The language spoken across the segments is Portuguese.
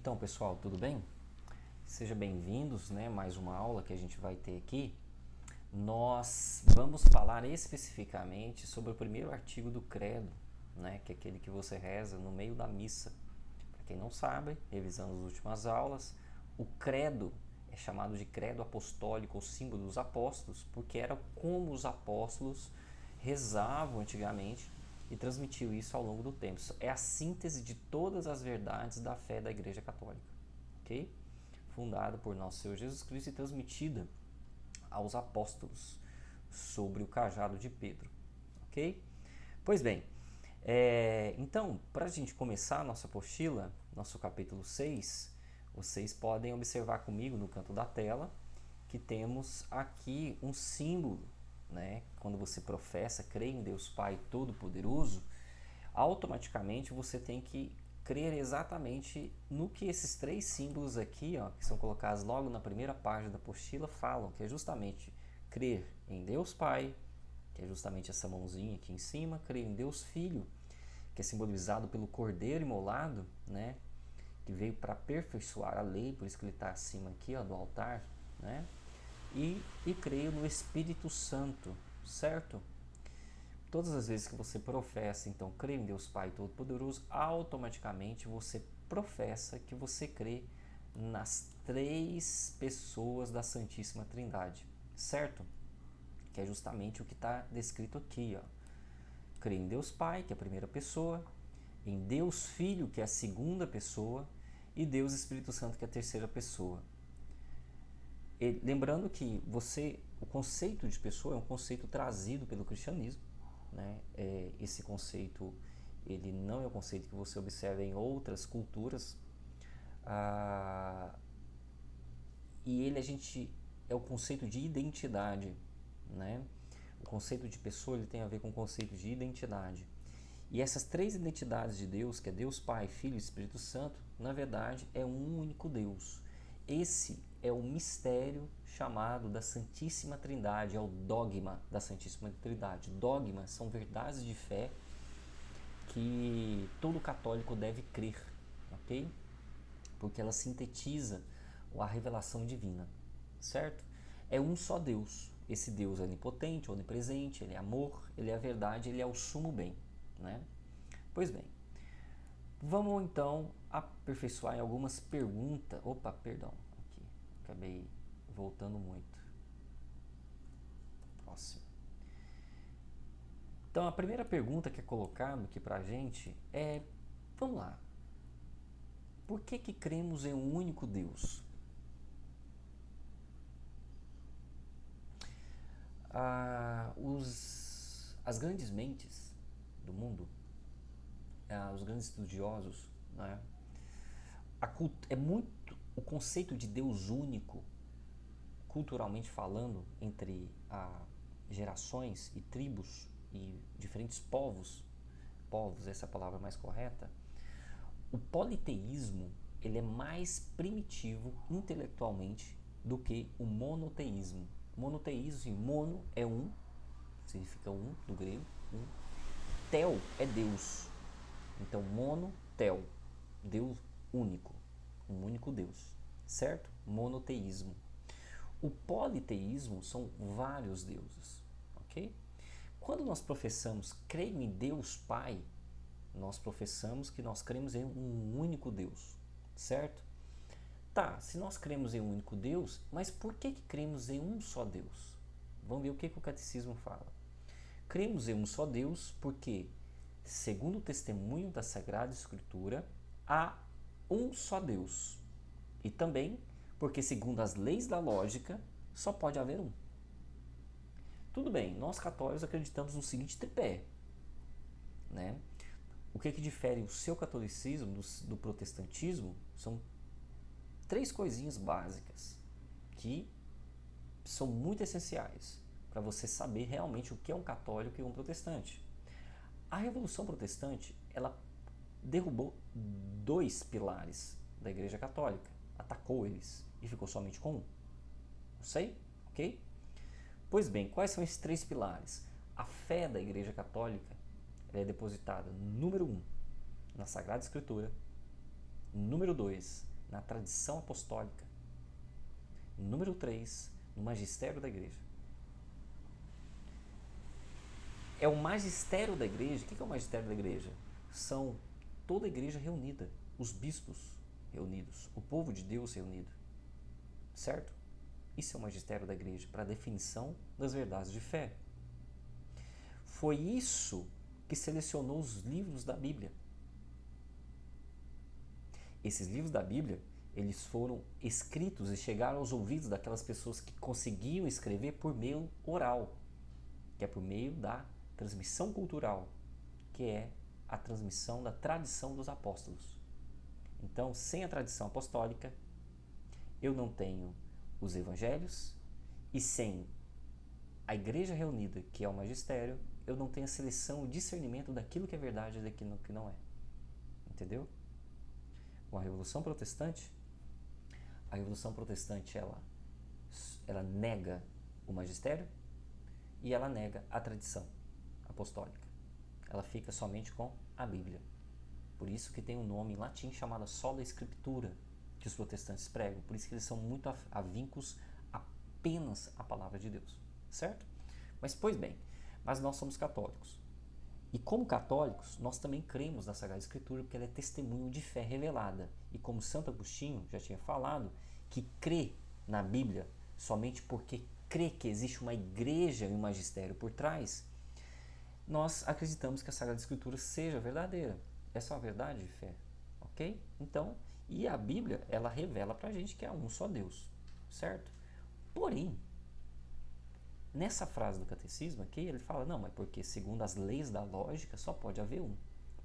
Então, pessoal, tudo bem? Sejam bem-vindos, né? Mais uma aula que a gente vai ter aqui. Nós vamos falar especificamente sobre o primeiro artigo do Credo, né? Que é aquele que você reza no meio da missa. Para quem não sabe, revisando as últimas aulas, o Credo é chamado de Credo Apostólico, ou símbolo dos apóstolos, porque era como os apóstolos rezavam antigamente e transmitiu isso ao longo do tempo. É a síntese de todas as verdades da fé da Igreja Católica, ok? Fundada por nosso Senhor Jesus Cristo e transmitida aos apóstolos sobre o cajado de Pedro, ok? Pois bem, então, para a gente começar a nossa apostila, nosso capítulo 6, vocês podem observar comigo no canto da tela que temos aqui um símbolo, né? Quando você professa, crê em Deus Pai Todo-Poderoso, automaticamente você tem que crer exatamente no que esses três símbolos aqui, ó, que são colocados logo na primeira página da apostila, falam, que é justamente crer em Deus Pai, que é justamente essa mãozinha aqui em cima, crer em Deus Filho, que é simbolizado pelo Cordeiro imolado, né, que veio para aperfeiçoar a lei, por isso que ele está acima aqui, ó, do altar, né, e creio no Espírito Santo, certo? Todas as vezes que você professa, então, crê em Deus Pai Todo-Poderoso, automaticamente você professa que você crê nas três pessoas da Santíssima Trindade, certo? Que é justamente o que está descrito aqui, ó. Crê em Deus Pai, que é a primeira pessoa, em Deus Filho, que é a segunda pessoa, e Deus Espírito Santo, que é a terceira pessoa. E, lembrando que o conceito de pessoa é um conceito trazido pelo cristianismo, né? Esse conceito ele não é o conceito que você observa em outras culturas, e é o conceito de identidade, né? O conceito de pessoa ele tem a ver com o conceito de identidade. E essas três identidades de Deus, que é Deus Pai, Filho e Espírito Santo, na verdade é um único Deus. Esse é o mistério chamado da Santíssima Trindade, é o dogma da Santíssima Trindade. Dogmas são verdades de fé que todo católico deve crer, ok? Porque ela sintetiza a revelação divina, certo? É um só Deus. Esse Deus é onipotente, onipresente, ele é amor, ele é a verdade, ele é o sumo bem, né? Pois bem, vamos então aperfeiçoar em algumas perguntas. Opa, perdão, aqui, acabei voltando muito. Próximo. Então, a primeira pergunta que é colocada aqui pra gente é, vamos lá, por que cremos em um único Deus? As grandes mentes do mundo, os grandes estudiosos, né, é muito o conceito de Deus único, culturalmente falando, entre gerações e tribos e diferentes povos, essa é a palavra mais correta. O politeísmo ele é mais primitivo intelectualmente do que o monoteísmo. Monoteísmo, mono é um, significa um, do grego, um. Tel é Deus. Então, mono, tel, Deus único, um único Deus, certo? Monoteísmo. O politeísmo são vários deuses, ok? Quando nós professamos creio em Deus Pai, nós professamos que nós cremos em um único Deus, certo? Tá, se nós cremos em um único Deus, mas por que cremos em um só Deus? Vamos ver o que o catecismo fala. Cremos em um só Deus porque, segundo o testemunho da Sagrada Escritura, há um só Deus. E também porque, segundo as leis da lógica, só pode haver um. Tudo bem, nós católicos acreditamos no seguinte tripé, né? O que difere o seu catolicismo do protestantismo são três coisinhas básicas que são muito essenciais para você saber realmente o que é um católico e um protestante. A Revolução Protestante, ela derrubou dois pilares da Igreja Católica, atacou eles e ficou somente com um. Não sei? Ok? Pois bem, quais são esses três pilares? A fé da Igreja Católica ela é depositada, número 1, na Sagrada Escritura, número 2, na tradição apostólica. Número 3, no magistério da igreja. É o magistério da igreja. O que é o magistério da igreja? São toda a igreja reunida, os bispos reunidos, o povo de Deus reunido. Certo? Isso é o magistério da igreja, para a definição das verdades de fé. Foi isso que selecionou os livros da Bíblia. Esses livros da Bíblia, eles foram escritos e chegaram aos ouvidos daquelas pessoas que conseguiam escrever por meio oral, que é por meio da transmissão cultural, que é a transmissão da tradição dos apóstolos. Então, sem a tradição apostólica, eu não tenho os evangelhos, e sem a igreja reunida, que é o magistério, eu não tenho a seleção, o discernimento daquilo que é verdade e daquilo que não é. Entendeu? Com a Revolução Protestante, ela nega o magistério e ela nega a tradição apostólica. Ela fica somente com a Bíblia. Por isso que tem um nome em latim chamado sola scriptura, que os protestantes pregam. Por isso que eles são muito avincos apenas à palavra de Deus. Certo? Mas, pois bem, mas nós somos católicos. E como católicos, nós também cremos na Sagrada Escritura, porque ela é testemunho de fé revelada. E como Santo Agostinho já tinha falado, que crê na Bíblia somente porque crê que existe uma igreja e um magistério por trás, nós acreditamos que a Sagrada Escritura seja verdadeira. Essa é uma verdade de fé. Ok? Então, e a Bíblia, ela revela pra gente que há um só Deus. Certo? Porém, nessa frase do catecismo aqui, ele fala, não, mas porque segundo as leis da lógica só pode haver um.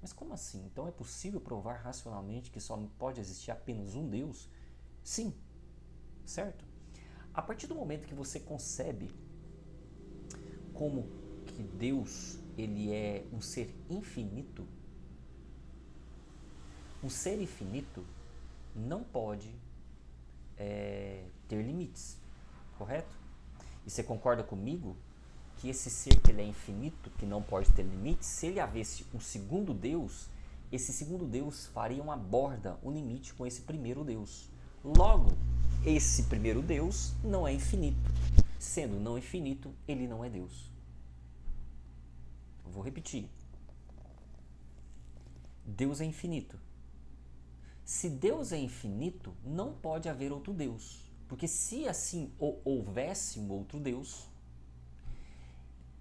Mas como assim? Então é possível provar racionalmente que só pode existir apenas um Deus? Sim, certo? A partir do momento que você concebe como que Deus, ele é um ser infinito, um ser infinito não pode ter limites, correto? E você concorda comigo que esse ser que ele é infinito, que não pode ter limites, se ele havesse um segundo Deus, esse segundo Deus faria uma borda, um limite com esse primeiro Deus. Logo, esse primeiro Deus não é infinito. Sendo não infinito, ele não é Deus. Eu vou repetir. Deus é infinito. Se Deus é infinito, não pode haver outro Deus. Porque se assim houvesse um outro Deus,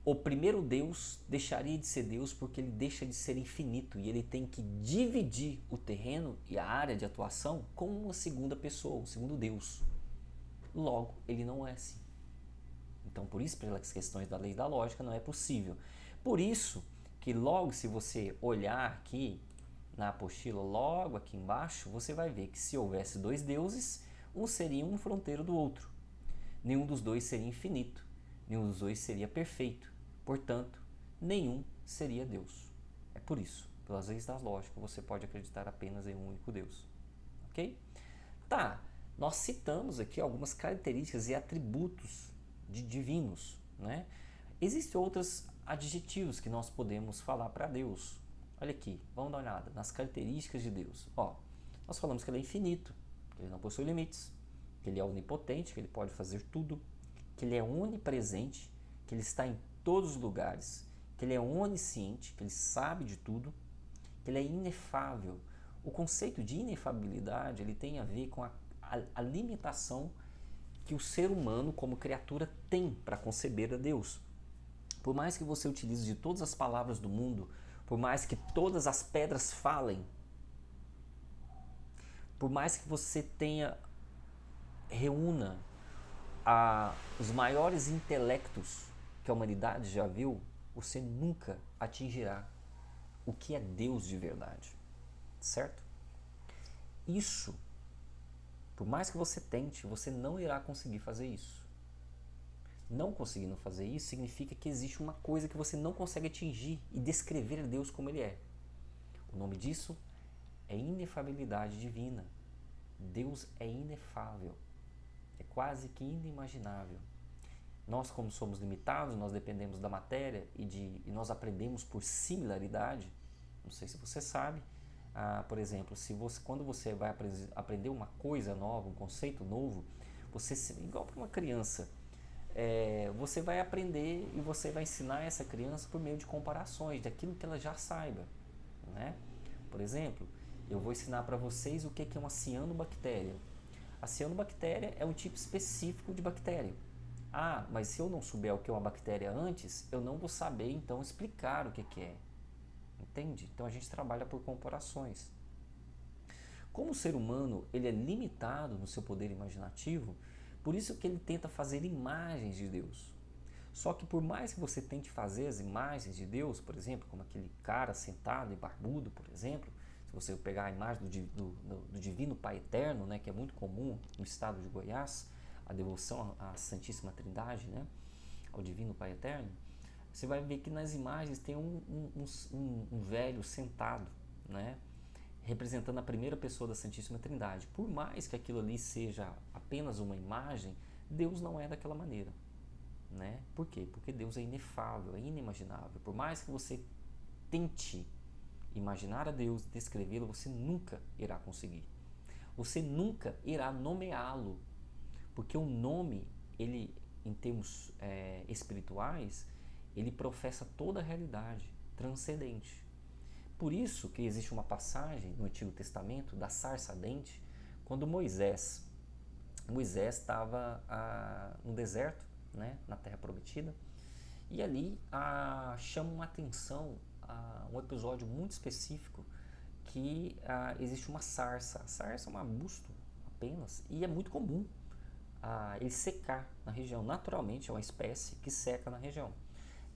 o primeiro Deus deixaria de ser Deus porque ele deixa de ser infinito e ele tem que dividir o terreno e a área de atuação com uma segunda pessoa, um segundo Deus. Logo, ele não é assim. Então, por isso, pelas questões da lei da lógica, não é possível. Por isso que logo, se você olhar aqui na apostila, logo aqui embaixo, você vai ver que se houvesse dois deuses, um seria um fronteiro do outro. Nenhum dos dois seria infinito, nenhum dos dois seria perfeito. Portanto, nenhum seria Deus. É por isso, pelas leis da lógica, você pode acreditar apenas em um único Deus. Ok? Tá, nós citamos aqui algumas características e atributos divinos, né? Existem outros adjetivos que nós podemos falar para Deus. Olha aqui, vamos dar uma olhada nas características de Deus. Ó, nós falamos que ele é infinito, que ele não possui limites, que ele é onipotente, que ele pode fazer tudo, que ele é onipresente, que ele está em todos os lugares, que ele é onisciente, que ele sabe de tudo, que ele é inefável. O conceito de inefabilidade, ele tem a ver com a limitação que o ser humano como criatura tem para conceber a Deus. Por mais que você utilize de todas as palavras do mundo, por mais que todas as pedras falem, por mais que você reúna os maiores intelectos que a humanidade já viu, você nunca atingirá o que é Deus de verdade, certo? Isso, por mais que você tente, você não irá conseguir fazer isso. Não conseguindo fazer isso significa que existe uma coisa que você não consegue atingir e descrever a Deus como ele é. O nome disso é inefabilidade divina. Deus é inefável. É quase que inimaginável. Nós, como somos limitados, nós dependemos da matéria e nós aprendemos por similaridade. Não sei se você sabe, por exemplo, quando você vai aprender uma coisa nova, um conceito novo, igual para uma criança, você vai aprender e você vai ensinar essa criança por meio de comparações, daquilo que ela já saiba, né? Por exemplo, eu vou ensinar para vocês o que é uma cianobactéria. A cianobactéria é um tipo específico de bactéria. Mas se eu não souber o que é uma bactéria antes, eu não vou saber então explicar o que é. Entende? Então a gente trabalha por comparações. Como o ser humano ele é limitado no seu poder imaginativo, por isso que ele tenta fazer imagens de Deus. Só que por mais que você tente fazer as imagens de Deus, por exemplo, como aquele cara sentado e barbudo, por exemplo, se você pegar a imagem do Divino Pai Eterno, né, que é muito comum no estado de Goiás, a devoção à Santíssima Trindade, né, ao Divino Pai Eterno, você vai ver que nas imagens tem um velho sentado, né, representando a primeira pessoa da Santíssima Trindade. Por mais que aquilo ali seja apenas uma imagem, Deus não é daquela maneira. Né? Por quê? Porque Deus é inefável, é inimaginável. Por mais que você tente imaginar a Deus, descrevê-lo, você nunca irá conseguir. Você nunca irá nomeá-lo, porque o nome, ele, em termos espirituais, ele professa toda a realidade transcendente. Por isso que existe uma passagem no Antigo Testamento da sarça ardente, quando Moisés estava no deserto, né, na Terra Prometida, e ali chama uma atenção um episódio muito específico que existe uma sarça. A sarça é um arbusto apenas e é muito comum ele secar na região. Naturalmente é uma espécie que seca na região.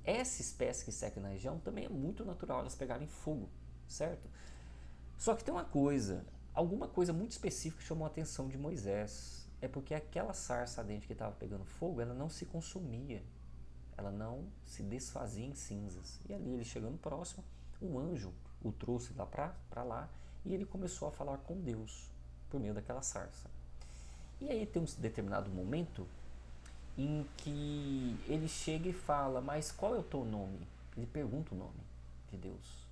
Essa espécie que seca na região também é muito natural elas pegarem fogo, certo? Só que tem alguma coisa muito específica que chamou a atenção de Moisés. É porque aquela sarça ardente que estava pegando fogo, ela não se consumia, ela não se desfazia em cinzas. E ali, ele chegando próximo, um anjo o trouxe lá para lá e ele começou a falar com Deus por meio daquela sarça. E aí tem um determinado momento em que ele chega e fala: mas qual é o teu nome? Ele pergunta o nome de Deus.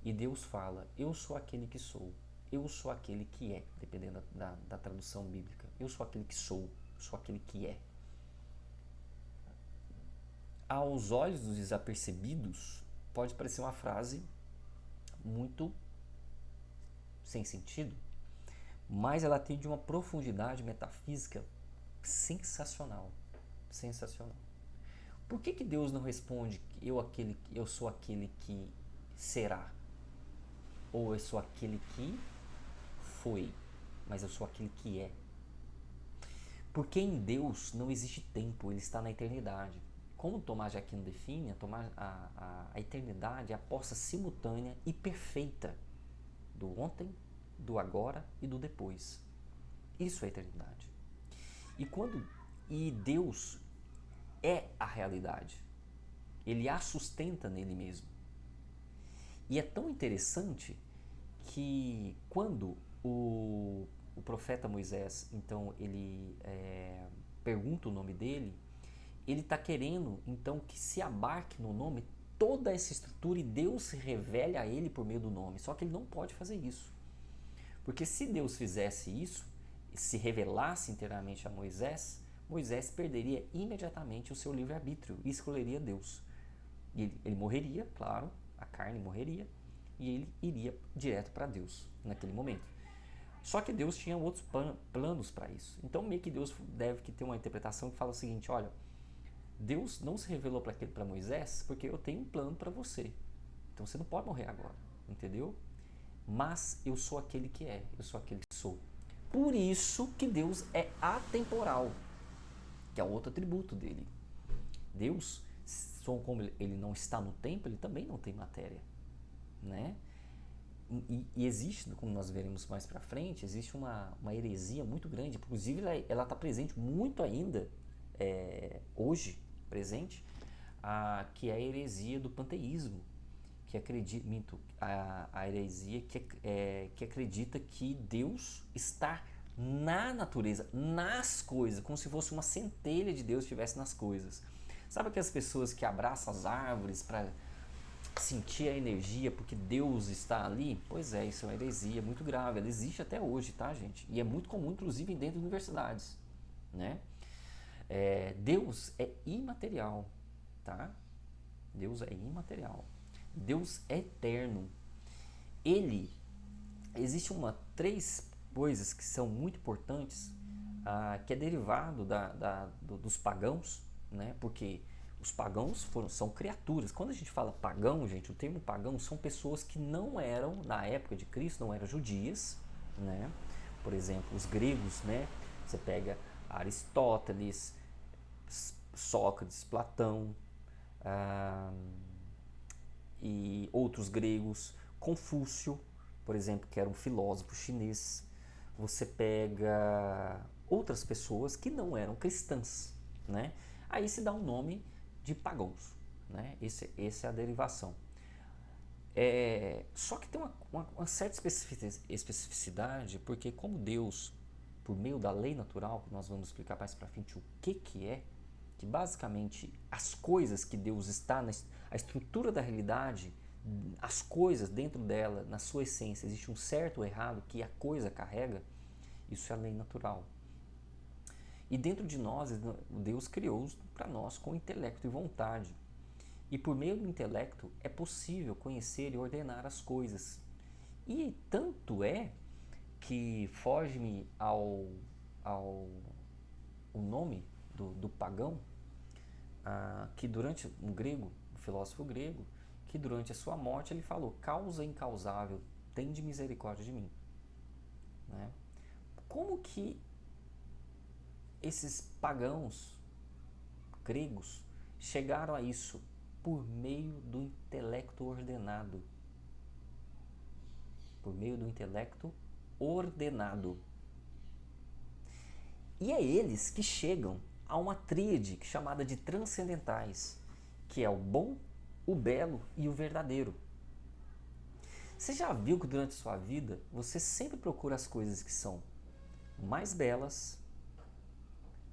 E Deus fala: eu sou aquele que sou. Eu sou aquele que é, dependendo da tradução bíblica. Eu sou aquele que sou aquele que é. Aos olhos dos desapercebidos, pode parecer uma frase muito sem sentido, mas ela tem de uma profundidade metafísica sensacional. Sensacional. Por que Deus não responde eu sou aquele que será? Ou eu sou aquele que foi, mas eu sou aquele que é? Porque em Deus não existe tempo, ele está na eternidade. Como Tomás de Aquino define, a eternidade é a posse simultânea e perfeita do ontem, do agora e do depois. Isso é a eternidade. E Deus é a realidade. Ele a sustenta nele mesmo. E é tão interessante que quando o profeta Moisés, então, ele pergunta o nome dele, ele está querendo, então, que se abarque no nome toda essa estrutura e Deus se revele a ele por meio do nome. Só que ele não pode fazer isso. Porque se Deus fizesse isso, se revelasse inteiramente a Moisés, Moisés perderia imediatamente o seu livre-arbítrio e escolheria Deus. E ele morreria, claro, a carne morreria, e ele iria direto para Deus naquele momento. Só que Deus tinha outros planos para isso. Então meio que Deus deve ter uma interpretação que fala o seguinte: olha, Deus não se revelou para Moisés porque eu tenho um plano para você. Então você não pode morrer agora, entendeu? Mas eu sou aquele que é, eu sou aquele que sou. Por isso que Deus é atemporal, que é outro atributo dele. Deus, como ele não está no tempo, ele também não tem matéria, né? E existe, como nós veremos mais para frente, existe uma heresia muito grande, inclusive ela está presente muito ainda, hoje, presente, que é a heresia do panteísmo, que acredita, a heresia que acredita que Deus está na natureza, nas coisas, como se fosse uma centelha de Deus estivesse nas coisas. Sabe aquelas pessoas que abraçam as árvores sentir a energia porque Deus está ali, pois é, isso é uma heresia muito grave. Ela existe até hoje, tá, gente? E é muito comum, inclusive, dentro de universidades, né? Deus é imaterial, tá? Deus é imaterial. Deus é eterno. Ele existe três coisas que são muito importantes, que é derivado dos pagãos, né? Porque os pagãos são criaturas. Quando a gente fala pagão, gente, o termo pagão são pessoas que não eram, na época de Cristo, não eram judias, né? Por exemplo, os gregos, né? Você pega Aristóteles, Sócrates, Platão, e outros gregos, Confúcio, por exemplo, que era um filósofo chinês. Você pega outras pessoas que não eram cristãs, né? Aí se dá um nome de pagãos, né? Essa é a derivação. Só que tem uma certa especificidade, porque como Deus, por meio da lei natural, que nós vamos explicar mais para frente o que é, que basicamente as coisas que Deus está, a estrutura da realidade, as coisas dentro dela, na sua essência, existe um certo ou errado que a coisa carrega, isso é a lei natural. E dentro de nós, Deus criou para nós com intelecto e vontade. E por meio do intelecto é possível conhecer e ordenar as coisas. E tanto é que foge-me ao o nome do pagão, que durante um filósofo grego, que durante a sua morte ele falou: causa incausável, tende misericórdia de mim. Né? Como que esses pagãos gregos chegaram a isso? Por meio do intelecto ordenado. Por meio do intelecto ordenado. E é eles que chegam a uma tríade chamada de transcendentais, que é o bom, o belo e o verdadeiro. Você já viu que durante a sua vida você sempre procura as coisas que são mais belas,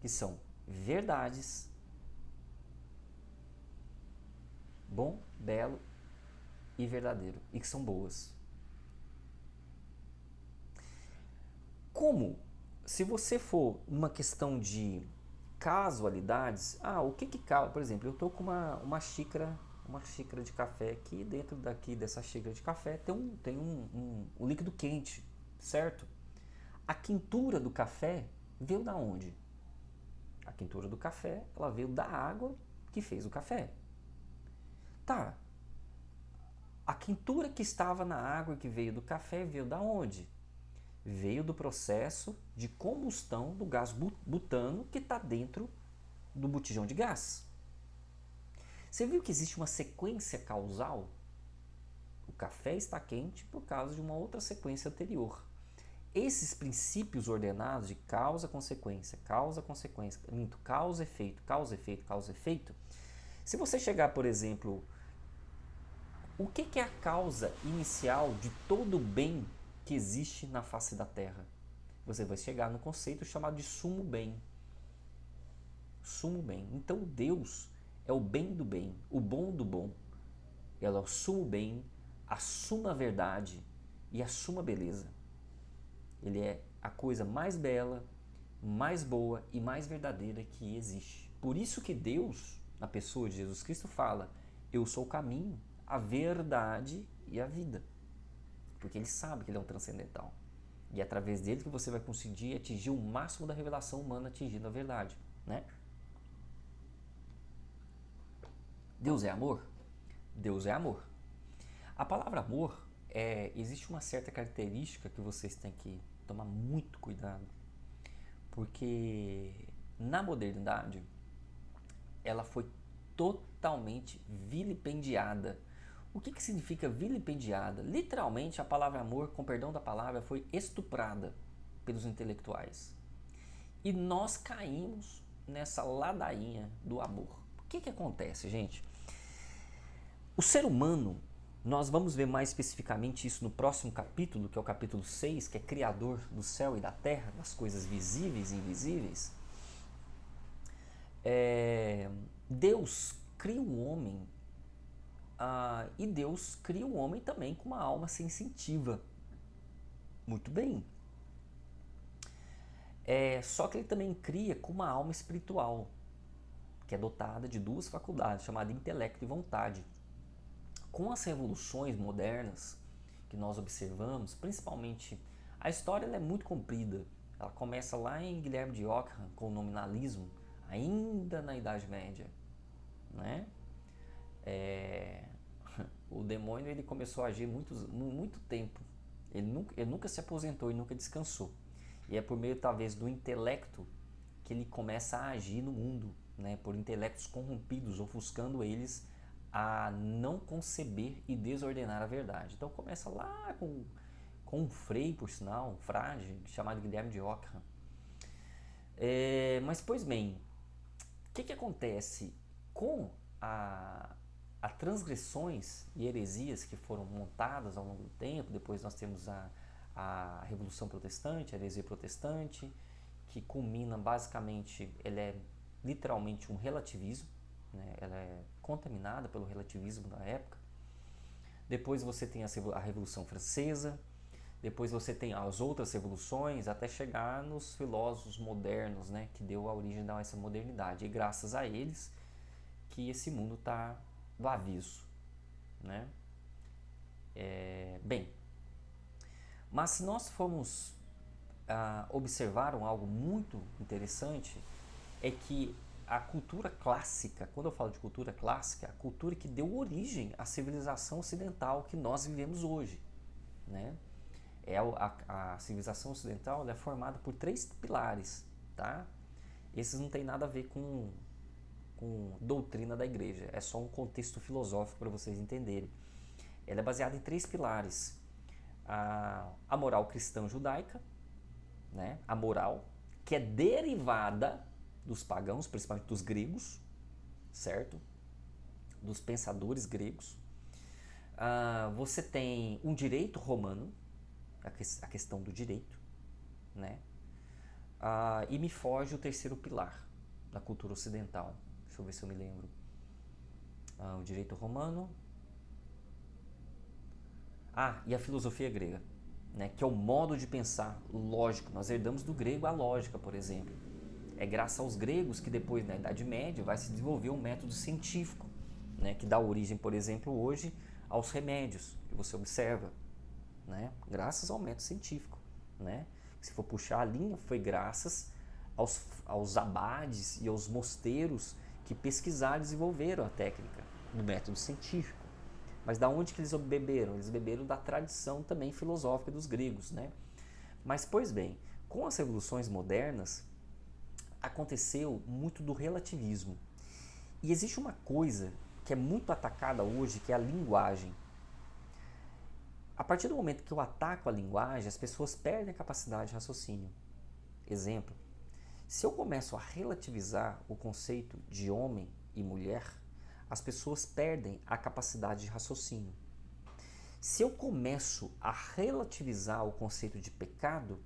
que são verdades, bom, belo e verdadeiro, e que são boas. Como? Se você for uma questão de casualidades, o que causa? Por exemplo, eu estou com uma xícara de café aqui, dentro dessa xícara de café tem um líquido quente, certo? A quentura do café veio da onde? A quentura do café, ela veio da água que fez o café. Tá. A quentura que estava na água que veio do café veio da onde? Veio do processo de combustão do gás butano que está dentro do botijão de gás. Você viu que existe uma sequência causal? O café está quente por causa de uma outra sequência anterior. Esses princípios ordenados de causa, consequência, causa, efeito, causa, efeito, causa, efeito. Se você chegar, por exemplo, o que é a causa inicial de todo o bem que existe na face da Terra? Você vai chegar no conceito chamado de sumo bem. Sumo bem. Então Deus é o bem do bem, o bom do bom. Ela é o sumo bem, a suma verdade e a suma beleza. Ele é a coisa mais bela, mais boa e mais verdadeira que existe. Por isso que Deus, na pessoa de Jesus Cristo, fala: eu sou o caminho, a verdade e a vida. Porque ele sabe que ele é um transcendental. E é através dele que você vai conseguir atingir o máximo da revelação humana, atingindo a verdade, né? Deus é amor? Deus é amor. A palavra amor, existe uma certa característica que vocês têm que tomar muito cuidado, porque na modernidade ela foi totalmente vilipendiada. O que significa vilipendiada? Literalmente a palavra amor, com perdão da palavra, foi estuprada pelos intelectuais. E nós caímos nessa ladainha do amor. O que acontece, gente? O ser humano, nós vamos ver mais especificamente isso no próximo capítulo, que é o capítulo 6, que é Criador do céu e da terra, das coisas visíveis e invisíveis. Deus cria o homem E Deus cria o homem também com uma alma sensitiva. Muito bem. Só que ele também cria com uma alma espiritual, que é dotada de duas faculdades, chamada intelecto e vontade. Com as revoluções modernas que nós observamos, principalmente a história ela é muito comprida. Ela começa lá em Guilherme de Ockham com o nominalismo, ainda na Idade Média, né? O demônio ele começou a agir muito tempo. Ele nunca se aposentou e nunca descansou. E é por meio talvez do intelecto que ele começa a agir no mundo, né? Por intelectos corrompidos, ofuscando eles a não conceber e desordenar a verdade. Então começa lá com um frei, por sinal, um frade, chamado Guilherme de Ockham. Mas, pois bem, o que acontece com a transgressões e heresias que foram montadas ao longo do tempo? Depois nós temos a Revolução Protestante, a heresia protestante, que culmina basicamente, ela é literalmente um relativismo, né? Ela é contaminada pelo relativismo da época. Depois você tem a Revolução Francesa, depois você tem as outras revoluções, até chegar nos filósofos modernos, né, que deu a origem a essa modernidade. E graças a eles que esse mundo está do avesso, né? Bem, mas se nós formos observar algo muito interessante, é que a cultura clássica, quando eu falo de cultura clássica, a cultura que deu origem à civilização ocidental que nós vivemos hoje, né? A civilização ocidental é formada por 3 pilares, tá? Esses não tem nada a ver com doutrina da igreja, é só um contexto filosófico para vocês entenderem. Ela é baseada em 3 pilares: a moral cristã judaica, né? A moral que é derivada dos pagãos, principalmente dos gregos, certo? Dos pensadores gregos. Você tem um direito romano, a questão do direito, né? E me foge o terceiro pilar da cultura ocidental. Deixa eu ver se eu me lembro. O direito romano. E a filosofia grega, né? Que é o modo de pensar lógico. Nós herdamos do grego a lógica, por exemplo. É graças aos gregos que depois, na Idade Média, vai se desenvolver um método científico, né? Que dá origem, por exemplo, hoje aos remédios que você observa, né? Graças ao método científico, né? Se for puxar a linha, foi graças aos abades e aos mosteiros que pesquisaram e desenvolveram a técnica do método científico. Mas da onde que eles beberam? Eles beberam da tradição também filosófica dos gregos, né? Mas, pois bem, com as revoluções modernas, aconteceu muito do relativismo. E existe uma coisa que é muito atacada hoje, que é a linguagem. A partir do momento que eu ataco a linguagem, as pessoas perdem a capacidade de raciocínio. Exemplo, se eu começo a relativizar o conceito de homem e mulher, as pessoas perdem a capacidade de raciocínio. Se eu começo a relativizar o conceito de pecado,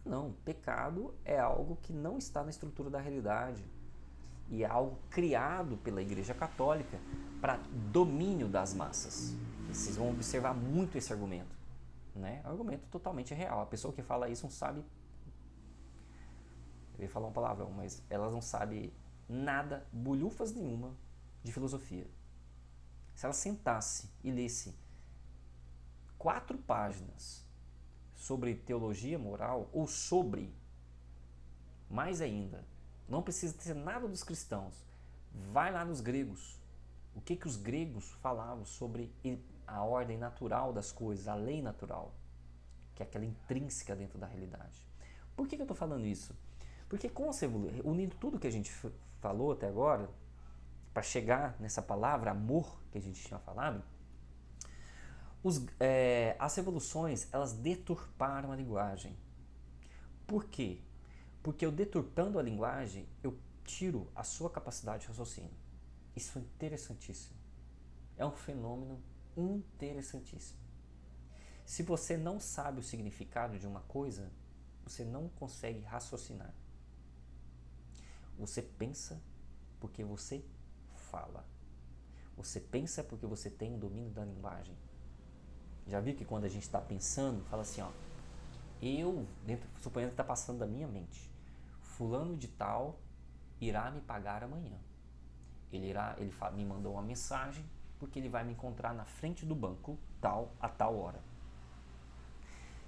não, pecado é algo que não está na estrutura da realidade e é algo criado pela Igreja Católica para domínio das massas. Vocês vão observar muito esse argumento, né? É um argumento totalmente real. A pessoa que fala isso não sabe, eu ia falar um palavrão, mas ela não sabe nada, bolhufas nenhuma de filosofia. Se ela sentasse e lesse 4 páginas sobre teologia moral, ou sobre, mais ainda, não precisa ter nada dos cristãos, vai lá nos gregos. O que os gregos falavam sobre a ordem natural das coisas, a lei natural, que é aquela intrínseca dentro da realidade. Por que eu estou falando isso? Porque unindo tudo que a gente falou até agora, para chegar nessa palavra amor que a gente tinha falado, as revoluções elas deturparam a linguagem. Por quê? Porque eu deturpando a linguagem, eu tiro a sua capacidade de raciocínio. Isso é interessantíssimo. É um fenômeno interessantíssimo. Se você não sabe o significado de uma coisa, você não consegue raciocinar. Você pensa porque você fala. Você pensa porque você tem o domínio da linguagem. Já viu que quando a gente está pensando, fala assim, ó, suponhando que está passando da minha mente, fulano de tal irá me pagar amanhã. Ele me mandou uma mensagem porque ele vai me encontrar na frente do banco tal a tal hora.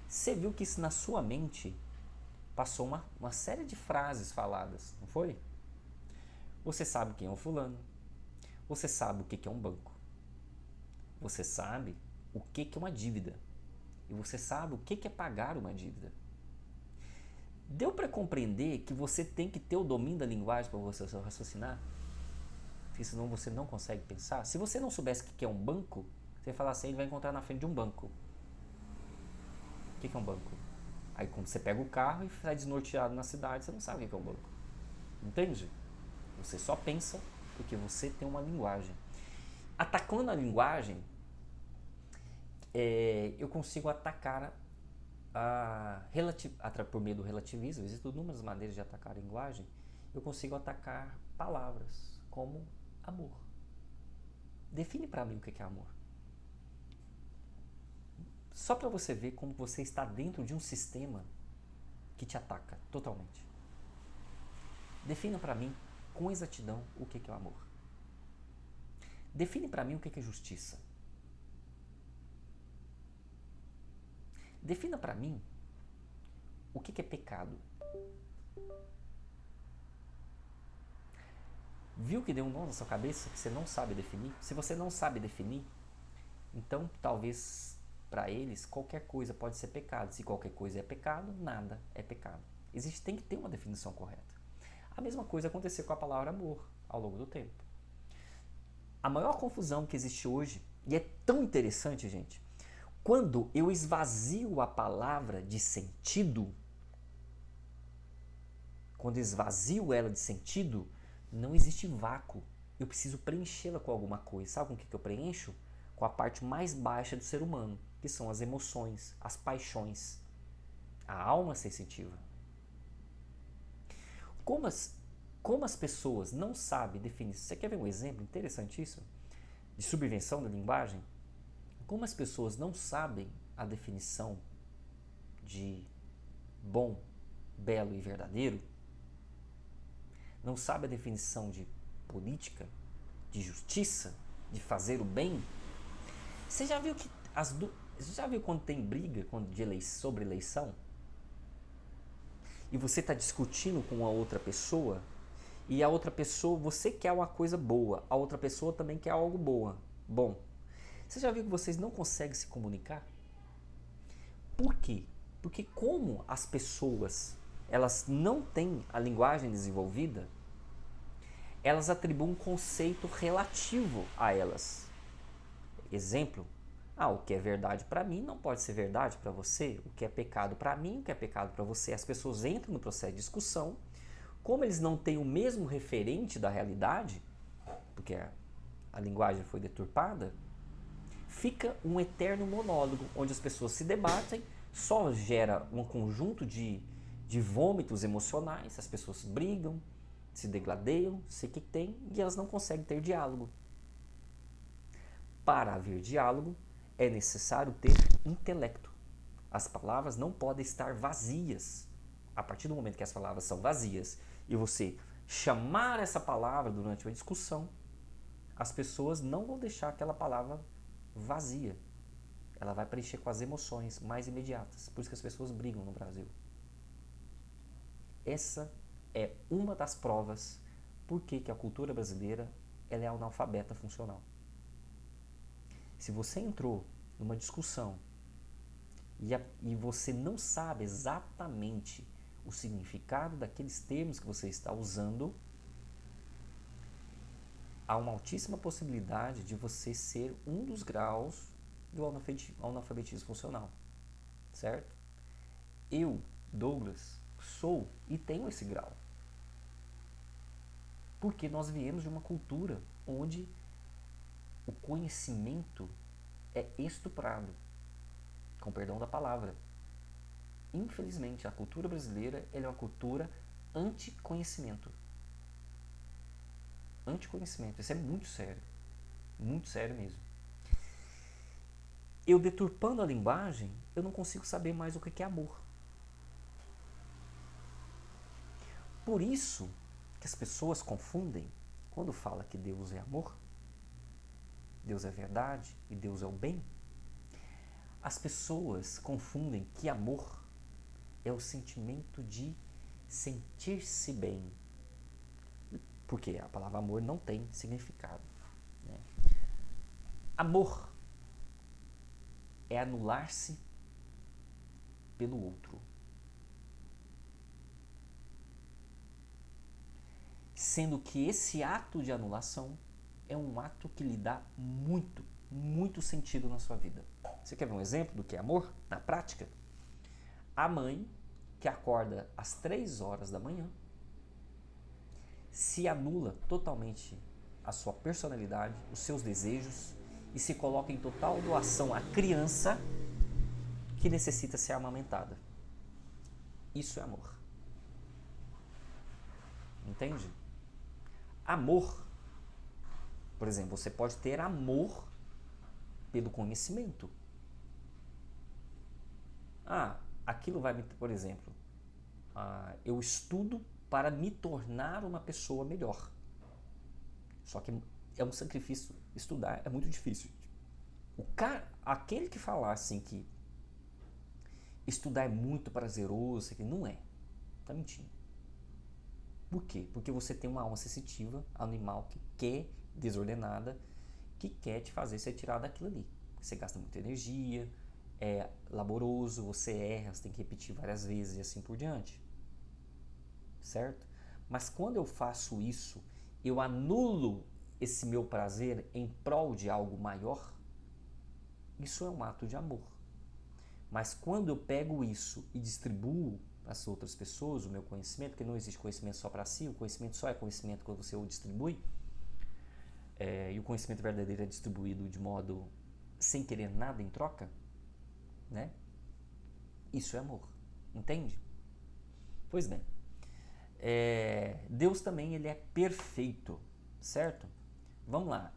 Você viu que isso na sua mente passou uma série de frases faladas, não foi? Você sabe quem é o fulano, você sabe o que é um banco, você sabe o que é uma dívida e você sabe o que é pagar uma dívida. Deu para compreender que você tem que ter o domínio da linguagem para você raciocinar? Porque senão você não consegue pensar. Se você não soubesse o que é um banco, você vai falar assim, ele vai encontrar na frente de um banco. O que é um banco? Aí quando você pega o carro e sai desnorteado na cidade, você não sabe o que é um banco. Entende? Você só pensa porque você tem uma linguagem. Atacando a linguagem, eu consigo atacar por meio do relativismo. Existem inúmeras maneiras de atacar a linguagem. Eu consigo atacar palavras como amor. Define para mim o que é amor. Só para você ver como você está dentro de um sistema que te ataca totalmente. Defina para mim com exatidão o que é o amor. Define para mim o que é justiça. Defina para mim o que é pecado. Viu que deu um nó na sua cabeça que você não sabe definir? Se você não sabe definir, então talvez para eles qualquer coisa pode ser pecado. Se qualquer coisa é pecado, nada é pecado. Tem que ter uma definição correta. A mesma coisa aconteceu com a palavra amor ao longo do tempo. A maior confusão que existe hoje, e é tão interessante, gente, quando eu esvazio a palavra de sentido, quando eu esvazio ela de sentido, não existe vácuo. Eu preciso preenchê-la com alguma coisa. Sabe com o que eu preencho? Com a parte mais baixa do ser humano, que são as emoções, as paixões, a alma sensitiva. Como as pessoas não sabem definir... Você quer ver um exemplo interessantíssimo de subvenção da linguagem? Como as pessoas não sabem a definição de bom, belo e verdadeiro, não sabem a definição de política, de justiça, de fazer o bem. Você já viu que você já viu quando tem briga sobre eleição? E você está discutindo com a outra pessoa, e a outra pessoa, você quer uma coisa boa, a outra pessoa também quer algo bom. Você já viu que vocês não conseguem se comunicar? Por quê? Porque como as pessoas elas não têm a linguagem desenvolvida, elas atribuem um conceito relativo a elas. Exemplo, o que é verdade para mim não pode ser verdade para você, o que é pecado para mim, o que é pecado para você. As pessoas entram no processo de discussão, como eles não têm o mesmo referente da realidade, porque a linguagem foi deturpada, fica um eterno monólogo, onde as pessoas se debatem, só gera um conjunto de vômitos emocionais, as pessoas brigam, se degladeiam, sei que tem, e elas não conseguem ter diálogo. Para haver diálogo, é necessário ter intelecto. As palavras não podem estar vazias. A partir do momento que as palavras são vazias e você chamar essa palavra durante uma discussão, as pessoas não vão deixar aquela palavra vazia. Ela vai preencher com as emoções mais imediatas. Por isso que as pessoas brigam no Brasil. Essa é uma das provas por que a cultura brasileira ela é analfabeta funcional. Se você entrou numa discussão e você não sabe exatamente o significado daqueles termos que você está usando, há uma altíssima possibilidade de você ser um dos graus do analfabetismo funcional, certo? Eu, Douglas, sou e tenho esse grau. Porque nós viemos de uma cultura onde o conhecimento é estuprado, com perdão da palavra. Infelizmente, a cultura brasileira é uma cultura anticonhecimento. Anticonhecimento, isso é muito sério. Muito sério mesmo. Eu deturpando a linguagem, eu não consigo saber mais o que é amor. Por isso que as pessoas confundem quando fala que Deus é amor, Deus é verdade e Deus é o bem. As pessoas confundem que amor é o sentimento de sentir-se bem. Porque a palavra amor não tem significado. Né? Amor é anular-se pelo outro. Sendo que esse ato de anulação é um ato que lhe dá muito, muito sentido na sua vida. Você quer ver um exemplo do que é amor na prática? A mãe que acorda às 3 horas da manhã se anula totalmente a sua personalidade, os seus desejos e se coloca em total doação à criança que necessita ser amamentada. Isso é amor. Entende? Amor, por exemplo, você pode ter amor pelo conhecimento. Aquilo vai me, por exemplo, eu estudo para me tornar uma pessoa melhor. Só que é um sacrifício. Estudar é muito difícil. Aquele que falar assim que estudar é muito prazeroso, que não é. Tá mentindo. Por quê? Porque você tem uma alma sensitiva, animal que quer, desordenada, que quer te fazer ser tirado daquilo ali. Você gasta muita energia, é laboroso, você erra, você tem que repetir várias vezes e assim por diante. Certo? Mas quando eu faço isso, eu anulo esse meu prazer em prol de algo maior, isso é um ato de amor. Mas quando eu pego isso e distribuo para as outras pessoas o meu conhecimento, porque não existe conhecimento só para si, o conhecimento só é conhecimento quando você o distribui, e o conhecimento verdadeiro é distribuído de modo sem querer nada em troca, né? Isso é amor, entende? Pois bem, Deus também ele é perfeito, certo? Vamos lá.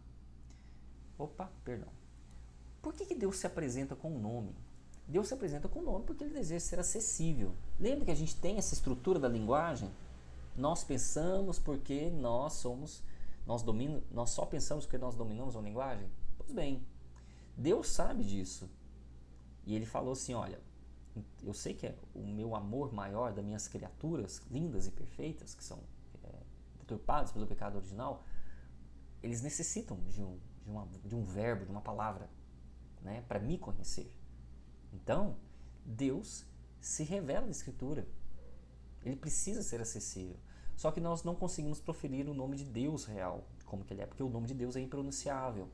Opa, perdão. Por que Deus se apresenta com um nome? Deus se apresenta com um nome porque ele deseja ser acessível. Lembra que a gente tem essa estrutura da linguagem? Nós pensamos porque nós só pensamos porque nós dominamos a linguagem? Pois bem, Deus sabe disso. E ele falou assim, olha, eu sei que é o meu amor maior das minhas criaturas, lindas e perfeitas, que são deturpadas pelo pecado original, eles necessitam de um verbo, de uma palavra, né, para me conhecer. Então, Deus se revela na Escritura. Ele precisa ser acessível. Só que nós não conseguimos proferir o nome de Deus real, como que ele é, porque o nome de Deus é impronunciável.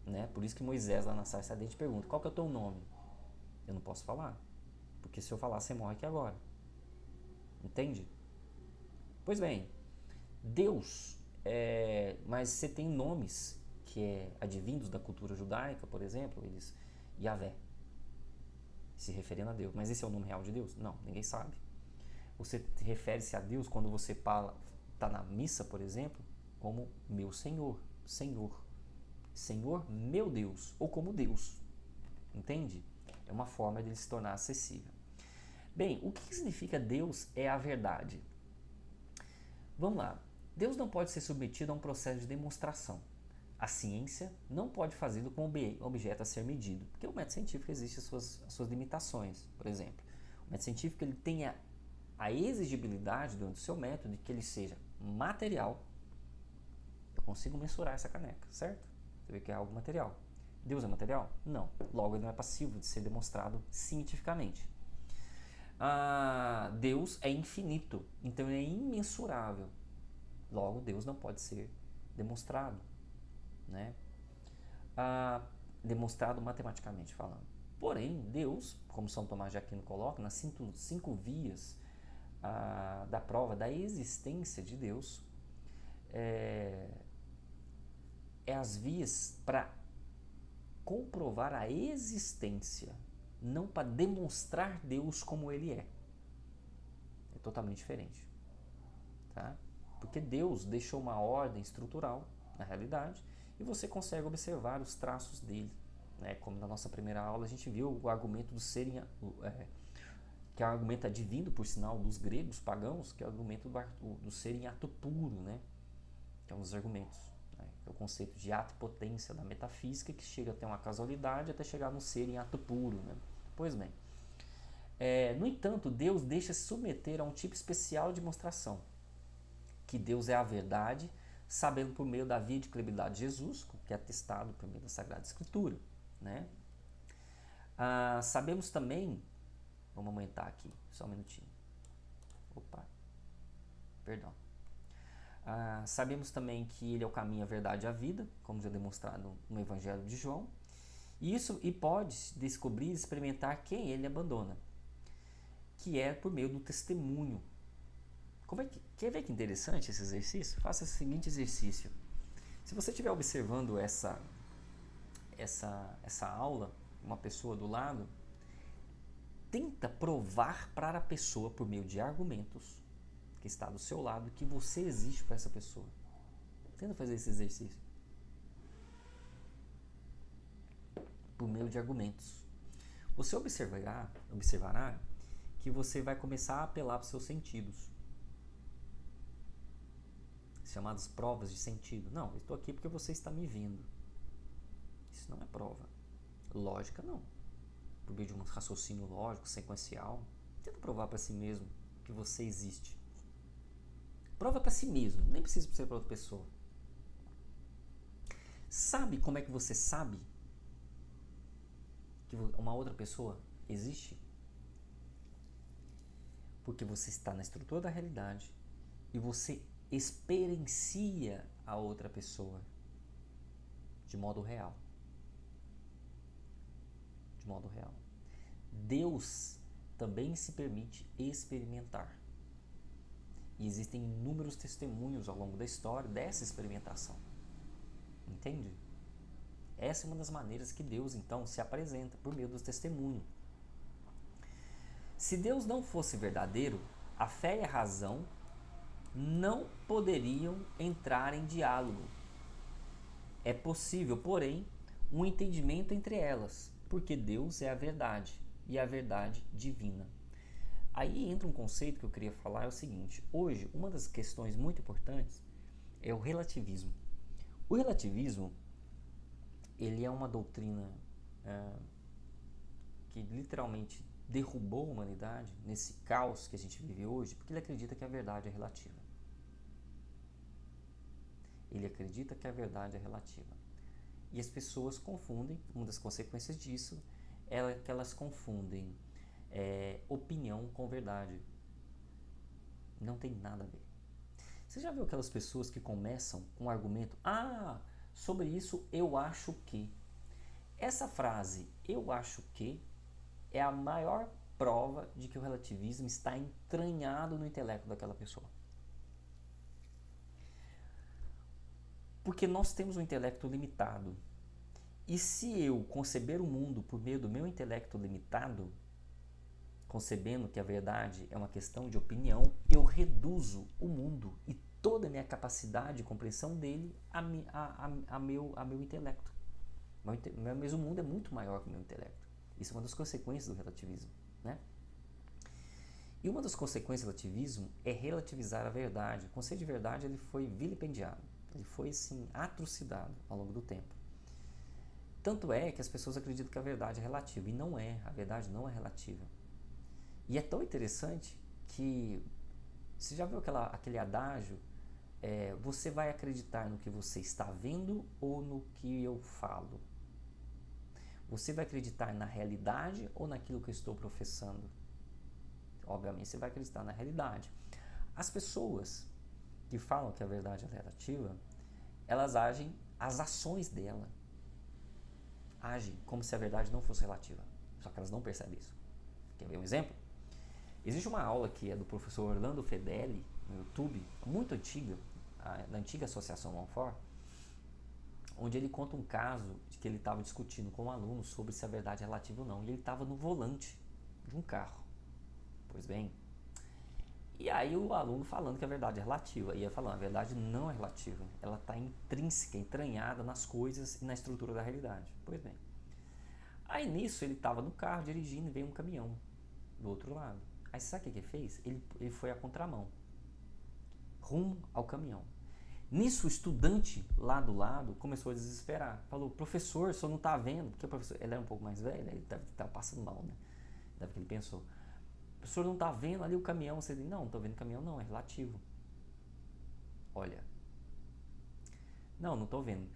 Né? Por isso que Moisés, lá na sarça ardente, pergunta, qual que é o teu nome? Eu não posso falar, porque se eu falar, você morre aqui agora. Entende? Pois bem, Deus, mas você tem nomes que advindos da cultura judaica, por exemplo, eles, Yahvé, se referindo a Deus. Mas esse é o nome real de Deus? Não, ninguém sabe. Você refere-se a Deus quando você está na missa, por exemplo, como meu Senhor, Senhor, Senhor meu Deus, ou como Deus. Entende? É uma forma de ele se tornar acessível. Bem, o que significa Deus é a verdade? Vamos lá. Deus não pode ser submetido a um processo de demonstração. A ciência não pode fazê-lo com objeto a ser medido, porque o método científico existe as suas limitações. Por exemplo, o método científico ele tem a exigibilidade do seu método de que ele seja material. Eu consigo mensurar essa caneca, certo? Você vê que é algo material. Deus é material? Não. Logo, ele não é passivo de ser demonstrado cientificamente. Deus é infinito, então ele é imensurável. Logo, Deus não pode ser demonstrado, né? Demonstrado matematicamente falando. Porém, Deus, como São Tomás de Aquino coloca, nas cinco vias da prova da existência de Deus, é as vias para comprovar a existência, não para demonstrar Deus como ele é. É totalmente diferente. Tá? Porque Deus deixou uma ordem estrutural, na realidade, e você consegue observar os traços dele. Né? Como na nossa primeira aula a gente viu o argumento do ser que é o argumento advindo, por sinal, dos gregos pagãos, que é o argumento do ser em ato puro, né? Que é um dos argumentos. Né? Que é o conceito de ato e potência da metafísica, que chega até uma causalidade até chegar no ser em ato puro. Né? Pois bem, no entanto, Deus deixa se submeter a um tipo especial de demonstração, que Deus é a verdade, sabendo por meio da via de credibilidade de Jesus, que é atestado por meio da Sagrada Escritura. Né? Sabemos também, vamos aumentar aqui, só um minutinho. Opa, perdão. Sabemos também que ele é o caminho, a verdade e a vida, como já demonstrado no Evangelho de João, e pode descobrir e experimentar quem ele abandona, que é por meio do testemunho. Quer ver que interessante esse exercício? Faça o seguinte exercício. Se você estiver observando essa aula, uma pessoa do lado, tenta provar para a pessoa, por meio de argumentos, que está do seu lado, que você existe para essa pessoa. Tenta fazer esse exercício. Por meio de argumentos. Você observará que você vai começar a apelar para os seus sentidos. Chamadas provas de sentido. Não, eu estou aqui porque você está me vendo. Isso não é prova. Lógica, não. Por meio de um raciocínio lógico, sequencial, tenta provar para si mesmo que você existe. Prova para si mesmo, nem precisa ser para outra pessoa. Sabe como é que você sabe que uma outra pessoa existe? Porque você está na estrutura da realidade e você experiencia a outra pessoa de modo real. De modo real. Deus também se permite experimentar. E existem inúmeros testemunhos ao longo da história dessa experimentação. Entende? Essa é uma das maneiras que Deus, então, se apresenta, por meio dos testemunhos. Se Deus não fosse verdadeiro, a fé e a razão não poderiam entrar em diálogo. É possível, porém, um entendimento entre elas, porque Deus é a verdade, e a verdade divina. Aí entra um conceito que eu queria falar, é o seguinte: hoje, uma das questões muito importantes é o relativismo. O relativismo, ele é uma doutrina que literalmente derrubou a humanidade nesse caos que a gente vive hoje, porque ele acredita que a verdade é relativa. Ele acredita que a verdade é relativa. E as pessoas confundem, uma das consequências disso é que elas confundem opinião com verdade. Não tem nada a ver. Você já viu aquelas pessoas que começam com um argumento: sobre isso eu acho que. Essa frase, eu acho que, é a maior prova de que o relativismo está entranhado no intelecto daquela pessoa. Porque nós temos um intelecto limitado. E se eu conceber o mundo por meio do meu intelecto limitado, concebendo que a verdade é uma questão de opinião, eu reduzo o mundo e toda a minha capacidade de compreensão dele a meu intelecto. Mas o mundo é muito maior que o meu intelecto. Isso é uma das consequências do relativismo. Né? E uma das consequências do relativismo é relativizar a verdade. O conceito de verdade ele foi vilipendiado, ele foi assim, atrocidado ao longo do tempo. Tanto é que as pessoas acreditam que a verdade é relativa, e não é, a verdade não é relativa. E é tão interessante que, você já viu aquele adágio, você vai acreditar no que você está vendo ou no que eu falo? Você vai acreditar na realidade ou naquilo que eu estou professando? Obviamente você vai acreditar na realidade. As pessoas que falam que a verdade é relativa, elas agem, as ações dela agem como se a verdade não fosse relativa. Só que elas não percebem isso. Quer ver um exemplo? Existe uma aula que é do professor Orlando Fedeli no YouTube, muito antiga, da antiga Associação Monfort, onde ele conta um caso de que ele estava discutindo com um aluno sobre se a verdade é relativa ou não. E ele estava no volante de um carro. Pois bem, E aí o aluno falando que a verdade é relativa. E ia falando, a verdade não é relativa. Ela está intrínseca, entranhada nas coisas e na estrutura da realidade. Pois bem. Aí nisso ele estava no carro dirigindo e veio um caminhão do outro lado. Aí sabe o que ele fez? Ele foi à contramão, rumo ao caminhão. Nisso o estudante lá do lado começou a desesperar. Falou, professor, o senhor não está vendo? Porque o professor, ele era um pouco mais velho, ele estava passando mal, né? Deve que ele pensou. O senhor não está vendo ali o caminhão? Você diz, não estou vendo o caminhão, não, é relativo. Olha, não estou vendo.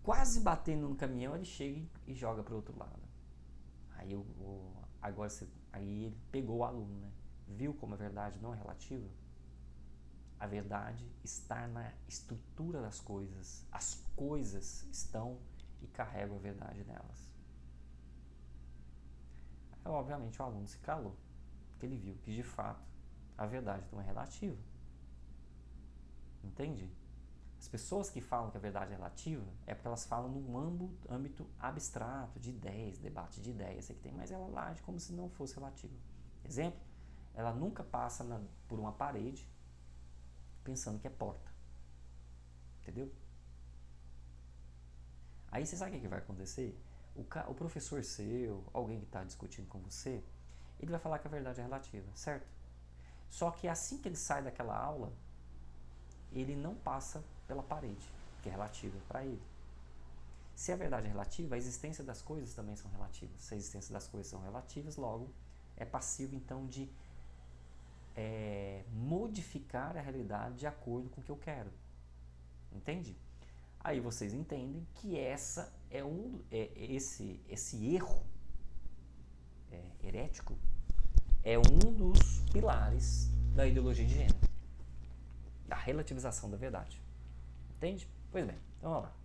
Quase batendo no caminhão, ele chega e joga para o outro lado. Aí, aí ele pegou o aluno, né? Viu como a verdade não é relativa? A verdade está na estrutura das coisas. As coisas estão e carregam a verdade nelas. Aí, obviamente o aluno se calou, porque ele viu que de fato a verdade não é relativa. Entende? As pessoas que falam que a verdade é relativa é porque elas falam num âmbito abstrato, de ideias, debate de ideias, que tem, mas ela age como se não fosse relativa. Exemplo, ela nunca passa por uma parede pensando que é porta. Entendeu? Aí você sabe o que vai acontecer? O professor seu, alguém que está discutindo com você, ele vai falar que a verdade é relativa, certo? Só que assim que ele sai daquela aula, ele não passa pela parede, que é relativa para ele. Se a verdade é relativa, a existência das coisas também são relativas. Se a existência das coisas são relativas, logo é passivo então de modificar a realidade de acordo com o que eu quero. Entende? Aí vocês entendem que esse erro herético é um dos pilares da ideologia de gênero, da relativização da verdade. Entende? Pois bem, então vamos lá.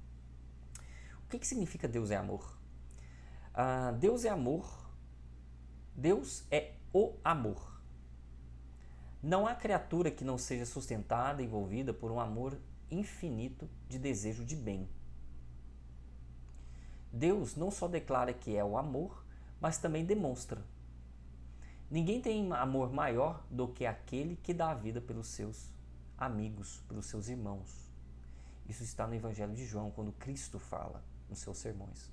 O que significa Deus é amor? Deus é amor. Deus é o amor. Não há criatura que não seja sustentada e envolvida por um amor infinito de desejo de bem. Deus não só declara que é o amor, mas também demonstra. Ninguém tem amor maior do que aquele que dá a vida pelos seus amigos, pelos seus irmãos. Isso está no Evangelho de João, quando Cristo fala nos seus sermões.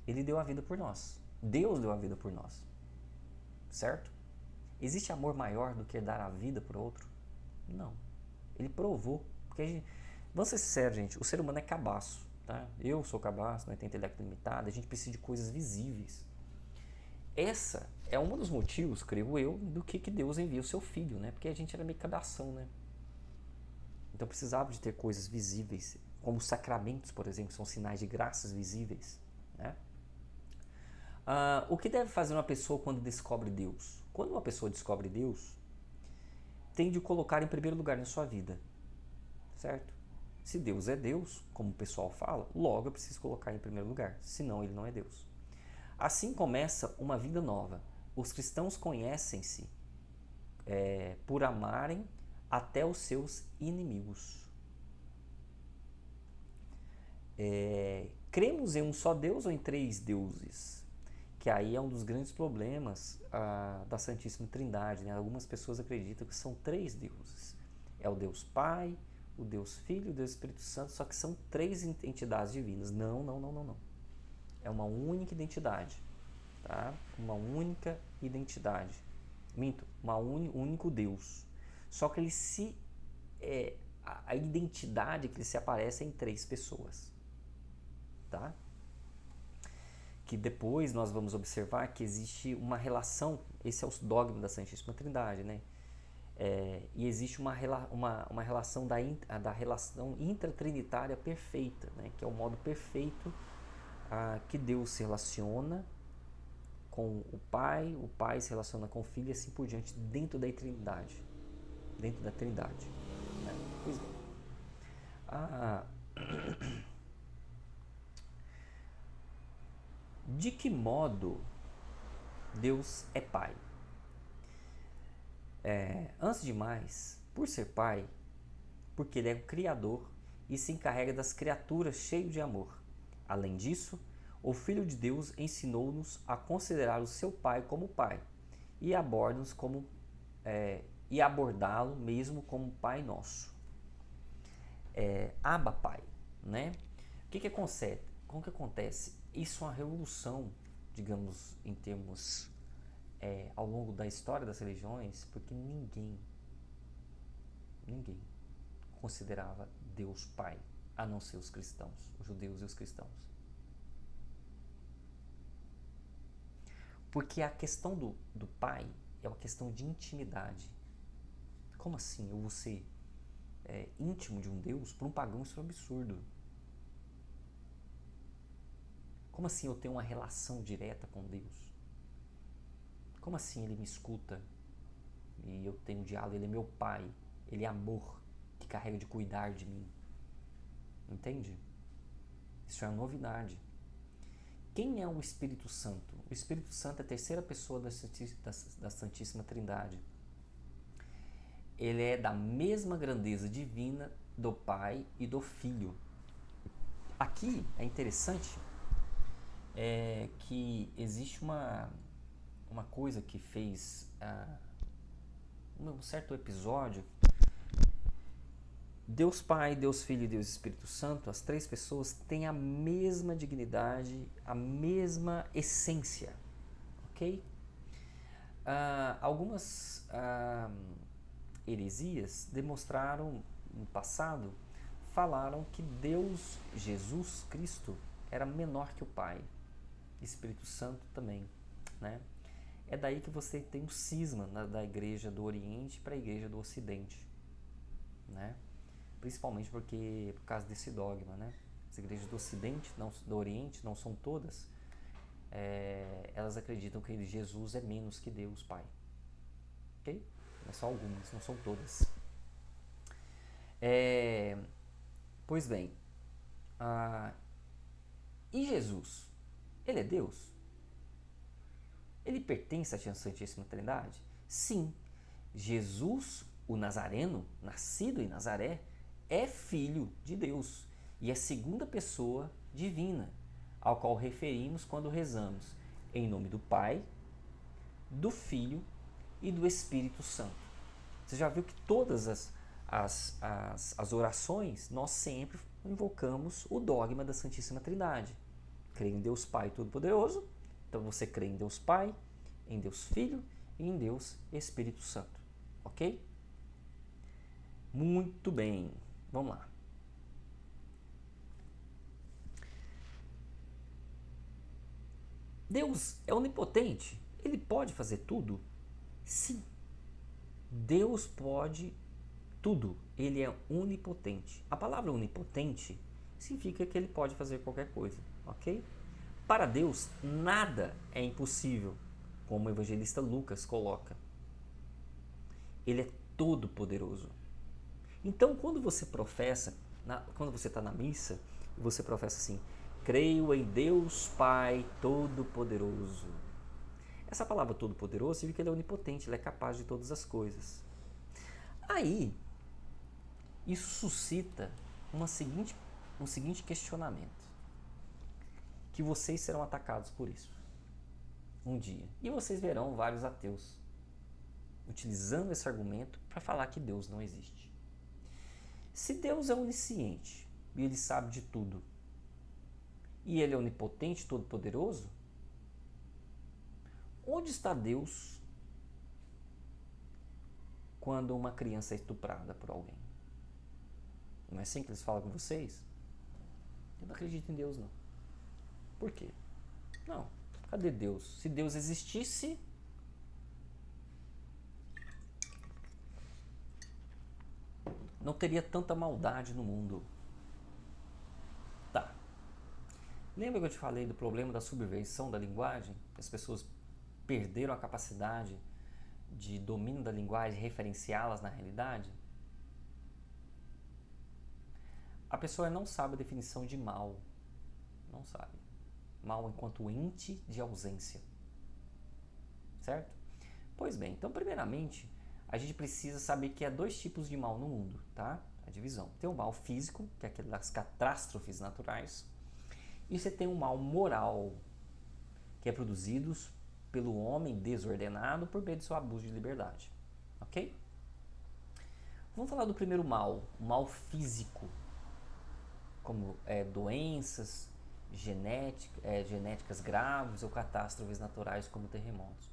Ele deu a vida por nós. Deus deu a vida por nós. Certo? Existe amor maior do que dar a vida por outro? Não. Ele provou. Porque vamos ser sinceros, gente, o ser humano é cabaço. Tá? Eu sou cabaço, não tenho intelecto limitado, a gente precisa de coisas visíveis. Essa é um dos motivos, creio eu, do que Deus envia o seu filho, né? Porque a gente era meio cabação, né? Então precisava de ter coisas visíveis, como os sacramentos, por exemplo, são sinais de graças visíveis, né? O que deve fazer uma pessoa quando descobre Deus? Quando uma pessoa descobre Deus, tem de colocar em primeiro lugar na sua vida, certo? Se Deus é Deus, como o pessoal fala, logo eu preciso colocar em primeiro lugar, senão ele não é Deus. Assim começa uma vida nova. Os cristãos conhecem-se por amarem até os seus inimigos. Cremos em um só Deus ou em três deuses? Que aí é um dos grandes problemas da Santíssima Trindade, né? Algumas pessoas acreditam que são três deuses. É o Deus Pai, o Deus Filho e o Deus Espírito Santo, só que são três entidades divinas. Não. É uma única identidade. Tá? Uma única identidade. Minto, um único Deus. Só que a identidade que ele se aparece é em três pessoas. Tá? Que depois nós vamos observar que existe uma relação, esse é o dogma da Santíssima Trindade, né? E existe uma relação da relação intratrinitária perfeita, né? Que é o modo perfeito que Deus se relaciona com o Pai se relaciona com o Filho e assim por diante, dentro da Trindade. Dentro da Trindade. Né? Pois bem. De que modo Deus é Pai? Antes de mais, por ser Pai, porque Ele é o Criador e se encarrega das criaturas cheio de amor. Além disso, o Filho de Deus ensinou-nos a considerar o seu Pai como Pai e aborda-nos como e abordá-lo mesmo como Pai Nosso. Abba Pai, né? O que acontece? Como que acontece? Isso é uma revolução, digamos, em termos ao longo da história das religiões, porque ninguém considerava Deus Pai, a não ser os cristãos, os judeus e os cristãos. Porque a questão do Pai é uma questão de intimidade. Como assim eu vou ser íntimo de um Deus? Para um pagão isso é um absurdo. Como assim eu tenho uma relação direta com Deus? Como assim ele me escuta e eu tenho um diálogo? Ele é meu pai, ele é amor que carrega de cuidar de mim. Entende? Isso é uma novidade. Quem é o Espírito Santo? O Espírito Santo é a terceira pessoa da Santíssima Trindade. Ele é da mesma grandeza divina do Pai e do Filho. Aqui é interessante que existe uma coisa que fez um certo episódio. Deus Pai, Deus Filho e Deus Espírito Santo, as três pessoas têm a mesma dignidade, a mesma essência, ok? Algumas heresias demonstraram no passado, falaram que Deus, Jesus Cristo, era menor que o Pai, Espírito Santo também, né? É daí que você tem um cisma da Igreja do Oriente para a Igreja do Ocidente, né? Principalmente por causa desse dogma, né? As igrejas do Ocidente, do Oriente, não são todas, elas acreditam que Jesus é menos que Deus Pai, ok? Mas só algumas, não são todas. Pois bem, e Jesus? Ele é Deus? Ele pertence à Santíssima Trindade? Sim. Jesus, o Nazareno, nascido em Nazaré, é filho de Deus e é segunda pessoa divina, ao qual referimos quando rezamos em nome do Pai, do Filho e do Espírito Santo. Você já viu que todas as orações nós sempre invocamos o dogma da Santíssima Trindade. Creio em Deus Pai Todo-Poderoso, então você crê em Deus Pai, em Deus Filho e em Deus Espírito Santo, ok? Muito bem, vamos lá. Deus é onipotente? Ele pode fazer tudo? Sim. Deus pode tudo. Ele é onipotente. A palavra onipotente significa que ele pode fazer qualquer coisa, ok? Para Deus, nada é impossível, como o evangelista Lucas coloca. Ele é todo poderoso. Então, quando você professa, quando você está na missa, você professa assim: creio em Deus Pai Todo-Poderoso. Essa palavra Todo-Poderoso significa que ele é onipotente, ele é capaz de todas as coisas. Aí, isso suscita um seguinte questionamento: que vocês serão atacados por isso um dia. E vocês verão vários ateus utilizando esse argumento para falar que Deus não existe. Se Deus é onisciente e ele sabe de tudo, e ele é onipotente, todo-poderoso, onde está Deus quando uma criança é estuprada por alguém? Não é assim que eles falam com vocês? Eu não acredito em Deus, não. Por quê? Não. Cadê Deus? Se Deus existisse, não teria tanta maldade no mundo. Tá. Lembra que eu te falei do problema da subversão da linguagem? As pessoas perderam a capacidade de domínio da linguagem e referenciá-las na realidade? A pessoa não sabe a definição de mal. Não sabe. Mal enquanto ente de ausência. Certo? Pois bem, então primeiramente a gente precisa saber que há dois tipos de mal no mundo, tá? A divisão. Tem o mal físico, que é aquele das catástrofes naturais, e você tem o mal moral, que é produzido pelo homem desordenado por meio do seu abuso de liberdade, ok? Vamos falar do primeiro mal, o mal físico, como doenças genéticas graves ou catástrofes naturais como terremotos.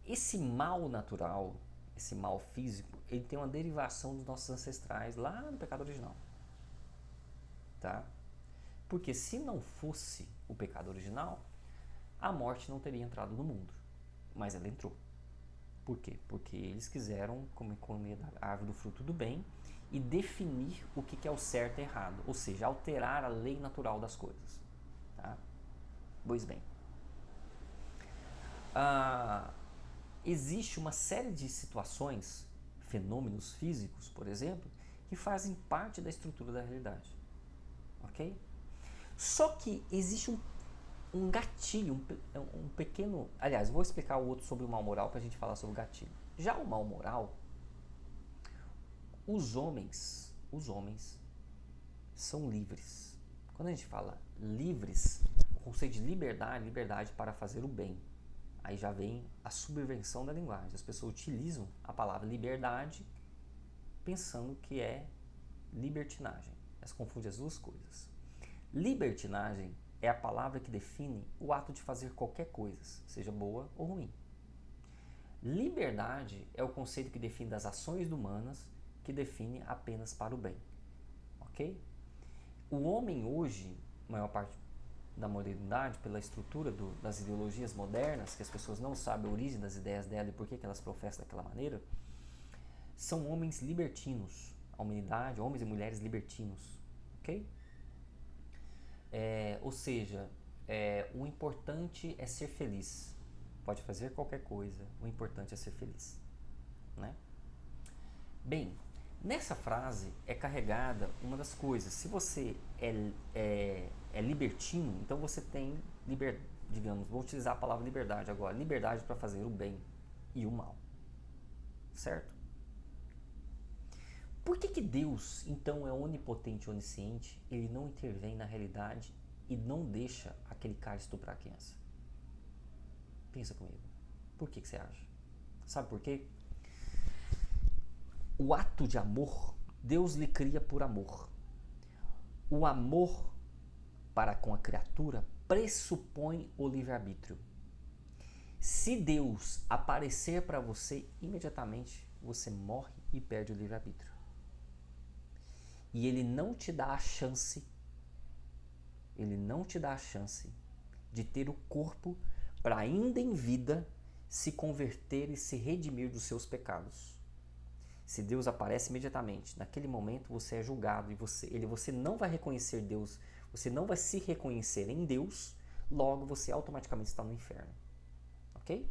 Esse mal natural, esse mal físico, ele tem uma derivação dos nossos ancestrais lá no pecado original. Tá? Porque se não fosse o pecado original, a morte não teria entrado no mundo. Mas ela entrou. Por quê? Porque eles quiseram comer da árvore do fruto do bem e definir o que é o certo e errado. Ou seja, alterar a lei natural das coisas. Tá? Pois bem. Existe uma série de situações, fenômenos físicos, por exemplo, que fazem parte da estrutura da realidade. Ok? Só que existe um gatilho, um pequeno... Aliás, vou explicar o outro sobre o mal moral para a gente falar sobre o gatilho. Já o mal moral, os homens são livres. Quando a gente fala livres, o conceito de liberdade para fazer o bem. Aí já vem a subversão da linguagem. As pessoas utilizam a palavra liberdade pensando que é libertinagem. Elas confundem as duas coisas. Libertinagem é a palavra que define o ato de fazer qualquer coisa, seja boa ou ruim. Liberdade é o conceito que define as ações humanas, que define apenas para o bem. Ok? O homem hoje, a maior parte da modernidade, pela estrutura das ideologias modernas, que as pessoas não sabem a origem das ideias dela e por que elas professam daquela maneira, são homens libertinos. A humanidade, homens e mulheres libertinos. Ok? Ou seja, o importante é ser feliz. Pode fazer qualquer coisa, o importante é ser feliz. Né? Bem, nessa frase é carregada uma das coisas. Se você é libertino, então você tem digamos, vou utilizar a palavra liberdade agora, liberdade para fazer o bem e o mal. Certo? Por que Deus, então, é onipotente e onisciente? Ele não intervém na realidade e não deixa aquele cara estuprar a criança? Pensa comigo. Por que você acha? Sabe por quê? O ato de amor, Deus lhe cria por amor. O amor para com a criatura pressupõe o livre-arbítrio. Se Deus aparecer para você, imediatamente você morre e perde o livre-arbítrio. E ele não te dá a chance, de ter o corpo para ainda em vida se converter e se redimir dos seus pecados. Se Deus aparece imediatamente, naquele momento você é julgado e você não vai reconhecer Deus, você não vai se reconhecer em Deus, logo você automaticamente está no inferno. Ok?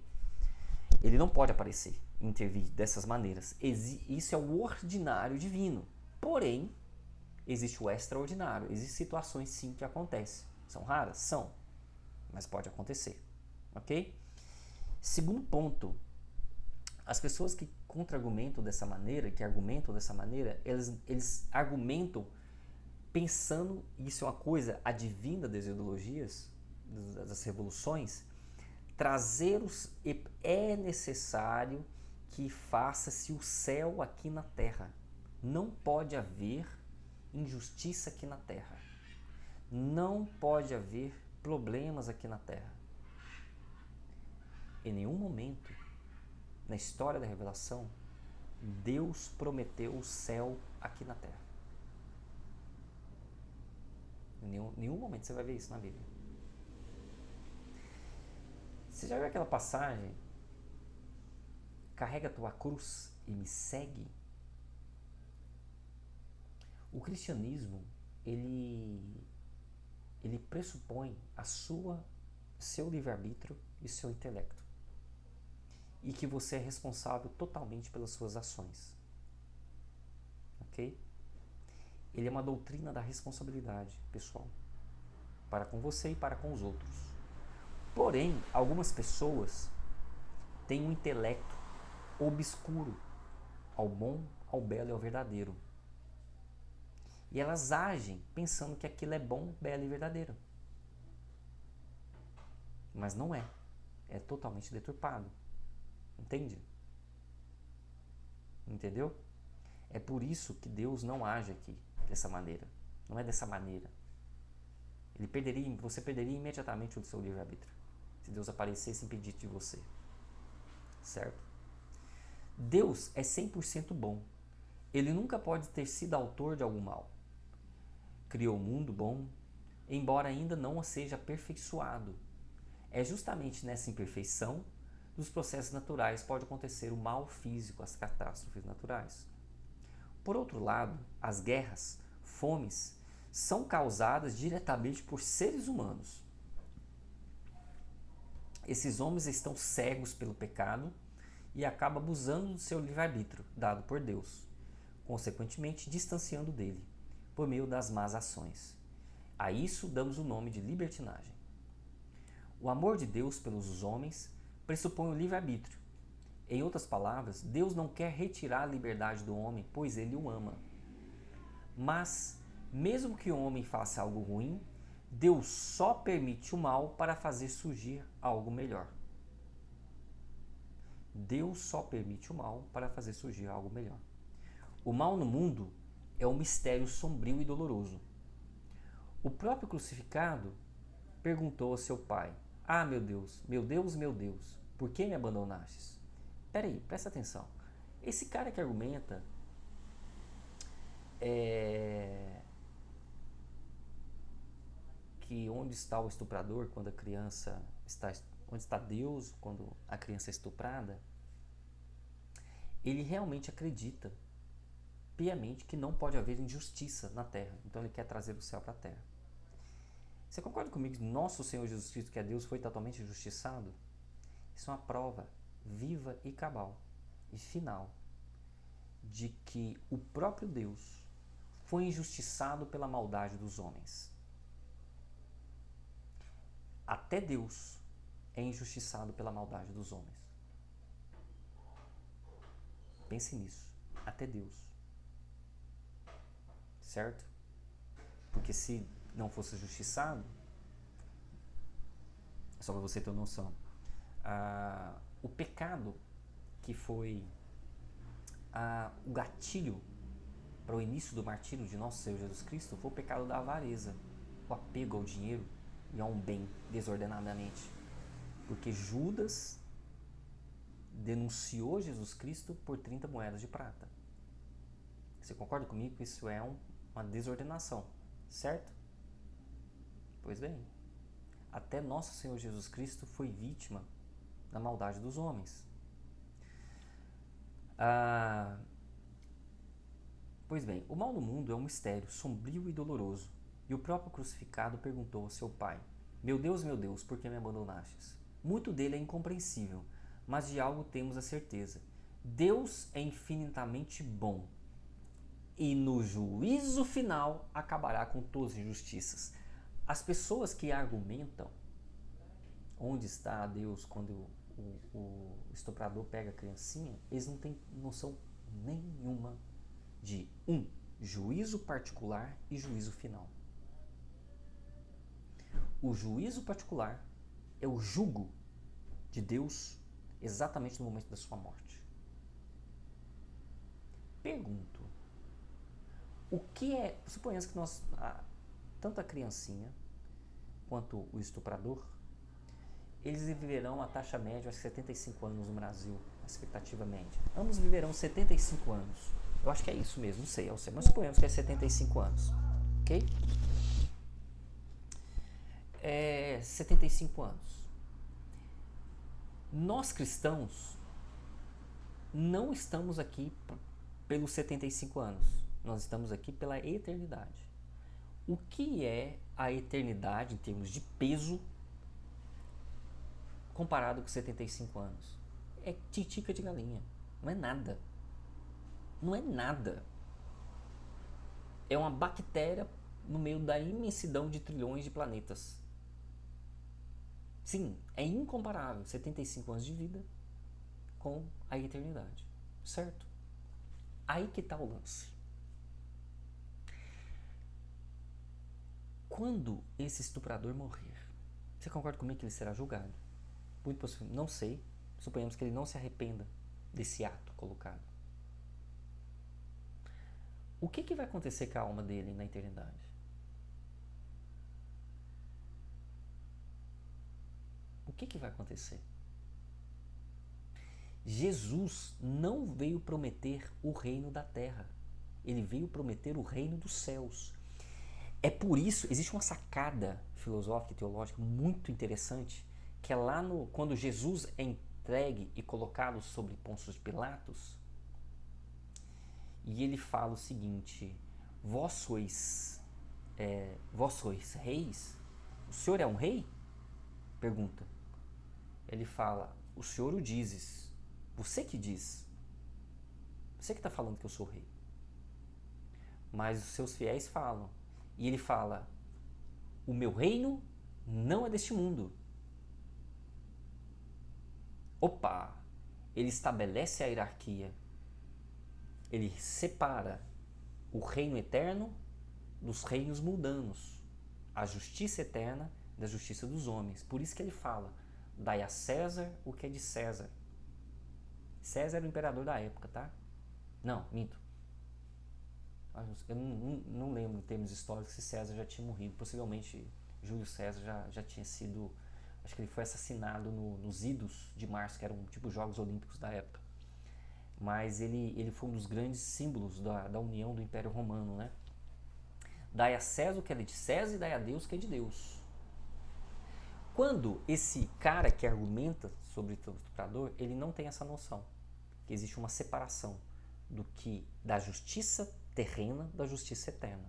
Ele não pode aparecer, intervir dessas maneiras. Isso é o ordinário divino. Porém, existe o extraordinário. Existem situações sim que acontecem. São raras? São. Mas pode acontecer. Ok? Segundo ponto, as pessoas que contra-argumentam dessa maneira, eles argumentam pensando, isso é uma coisa advinda das ideologias, das revoluções, é necessário que faça-se o céu aqui na terra. Não pode haver injustiça aqui na terra. Não pode haver problemas aqui na terra. Em nenhum momento na história da revelação, Deus prometeu o céu aqui na terra. Em nenhum momento você vai ver isso na Bíblia. Você já viu aquela passagem? Carrega a tua cruz e me segue. O cristianismo, ele pressupõe seu livre-arbítrio e seu intelecto. E que você é responsável totalmente pelas suas ações. Ok? Ele é uma doutrina da responsabilidade pessoal, para com você e para com os outros. Porém, algumas pessoas têm um intelecto obscuro ao bom, ao belo e ao verdadeiro. E elas agem pensando que aquilo é bom, belo e verdadeiro. Mas não é. É totalmente deturpado. Entende? Entendeu? É por isso que Deus não age aqui dessa maneira. Não é dessa maneira. Você perderia imediatamente o seu livre-arbítrio se Deus aparecesse e impedisse de você. Certo? Deus é 100% bom. Ele nunca pode ter sido autor de algum mal. Criou o mundo bom, embora ainda não seja aperfeiçoado. É justamente nessa imperfeição dos processos naturais pode acontecer o mal físico, as catástrofes naturais. Por outro lado, as guerras, fomes, são causadas diretamente por seres humanos. Esses homens estão cegos pelo pecado e acabam abusando do seu livre-arbítrio, dado por Deus, consequentemente distanciando dele, por meio das más ações. A isso damos o nome de libertinagem. O amor de Deus pelos homens pressupõe o livre-arbítrio. Em outras palavras, Deus não quer retirar a liberdade do homem, pois ele o ama. Mas, mesmo que o homem faça algo ruim, Deus só permite o mal para fazer surgir algo melhor. Deus só permite o mal para fazer surgir algo melhor. O mal no mundo é um mistério sombrio e doloroso. O próprio crucificado perguntou a seu pai: Ah, meu Deus, meu Deus, meu Deus, por que me abandonastes? Peraí, presta atenção. Esse cara que argumenta que onde está o estuprador quando a criança está, onde está Deus quando a criança é estuprada, ele realmente acredita piamente que não pode haver injustiça na terra. Então ele quer trazer o céu para a terra. Você concorda comigo que nosso Senhor Jesus Cristo, que é Deus, foi totalmente injustiçado? Isso é uma prova viva e cabal e final de que o próprio Deus foi injustiçado pela maldade dos homens. Até Deus é injustiçado pela maldade dos homens. Pense nisso. Até Deus. Certo? Porque se não fosse justiçado, só para você ter uma noção, o pecado que foi o gatilho para o início do martírio de nosso Senhor Jesus Cristo foi o pecado da avareza, o apego ao dinheiro e a um bem desordenadamente. Porque Judas denunciou Jesus Cristo por 30 moedas de prata. Você concorda comigo que isso é uma desordenação, certo? Pois bem, até nosso Senhor Jesus Cristo foi vítima da maldade dos homens. Pois bem, o mal no mundo é um mistério sombrio e doloroso. E o próprio crucificado perguntou ao seu pai: meu Deus, por que me abandonastes? Muito dele é incompreensível, mas de algo temos a certeza. Deus é infinitamente bom e no juízo final acabará com todas as injustiças. As pessoas que argumentam onde está Deus quando o estuprador pega a criancinha, eles não têm noção nenhuma de juízo particular e juízo final. O juízo particular é o jugo de Deus exatamente no momento da sua morte. Pergunto, o que é, suponhamos que nós, tanto a criancinha quanto o estuprador, eles viverão a taxa média de 75 anos no Brasil, a expectativa média. Ambos viverão 75 anos. Eu acho que é isso mesmo, não sei, mas suponhamos que é 75 anos, ok? 75 anos. Nós cristãos não estamos aqui pelos 75 anos, nós estamos aqui pela eternidade. O que é a eternidade em termos de peso comparado com 75 anos? É titica de galinha, não é nada. Não é nada. É uma bactéria no meio da imensidão de trilhões de planetas. Sim, é incomparável 75 anos de vida com a eternidade, certo? Aí que está o lance. Quando esse estuprador morrer, você concorda comigo que ele será julgado? Muito possível, não sei. Suponhamos que ele não se arrependa desse ato colocado. o que vai acontecer com a alma dele na eternidade? O que vai acontecer? Jesus não veio prometer o reino da terra. Ele veio prometer o reino dos céus. É por isso, existe uma sacada filosófica e teológica muito interessante, que é lá quando Jesus é entregue e colocado sobre Pôncio Pilatos, e ele fala o seguinte: vós sois reis? O senhor é um rei? Pergunta. Ele fala: o senhor o dizes. Você que diz. Você que está falando que eu sou rei. Mas os seus fiéis falam. E ele fala: o meu reino não é deste mundo. Opa! Ele estabelece a hierarquia. Ele separa o reino eterno dos reinos mundanos. A justiça eterna da justiça dos homens. Por isso que ele fala: dai a César o que é de César. César era o imperador da época, tá? Não, minto. Eu não lembro em termos históricos se César já tinha morrido. Possivelmente Júlio César já tinha sido... Acho que ele foi assassinado nos Idos de Março, que eram tipo Jogos Olímpicos da época. Mas ele foi um dos grandes símbolos da união do Império Romano, né? Dai a César o que é de César e dai a Deus o que é de Deus. Quando esse cara que argumenta sobre o estuprador, ele não tem essa noção, que existe uma separação da justiça terrena da justiça eterna.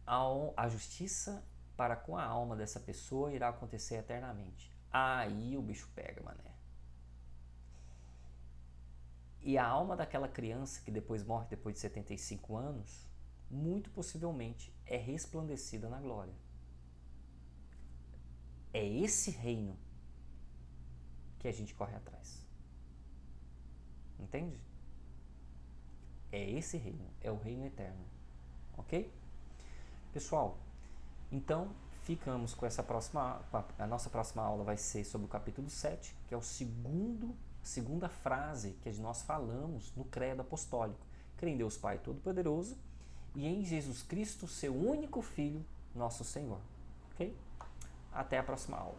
A justiça para com a alma dessa pessoa irá acontecer eternamente. Aí o bicho pega, mané. E a alma daquela criança que depois morre depois de 75 anos, muito possivelmente é resplandecida na glória. É esse reino que a gente corre atrás. Entende? É esse reino, é o reino eterno. Ok? Pessoal, então ficamos com essa próxima... A nossa próxima aula vai ser sobre o capítulo 7, que é a segunda frase que nós falamos no credo apostólico. Creio em Deus Pai Todo-Poderoso e em Jesus Cristo, seu único Filho, nosso Senhor. Ok? Até a próxima aula.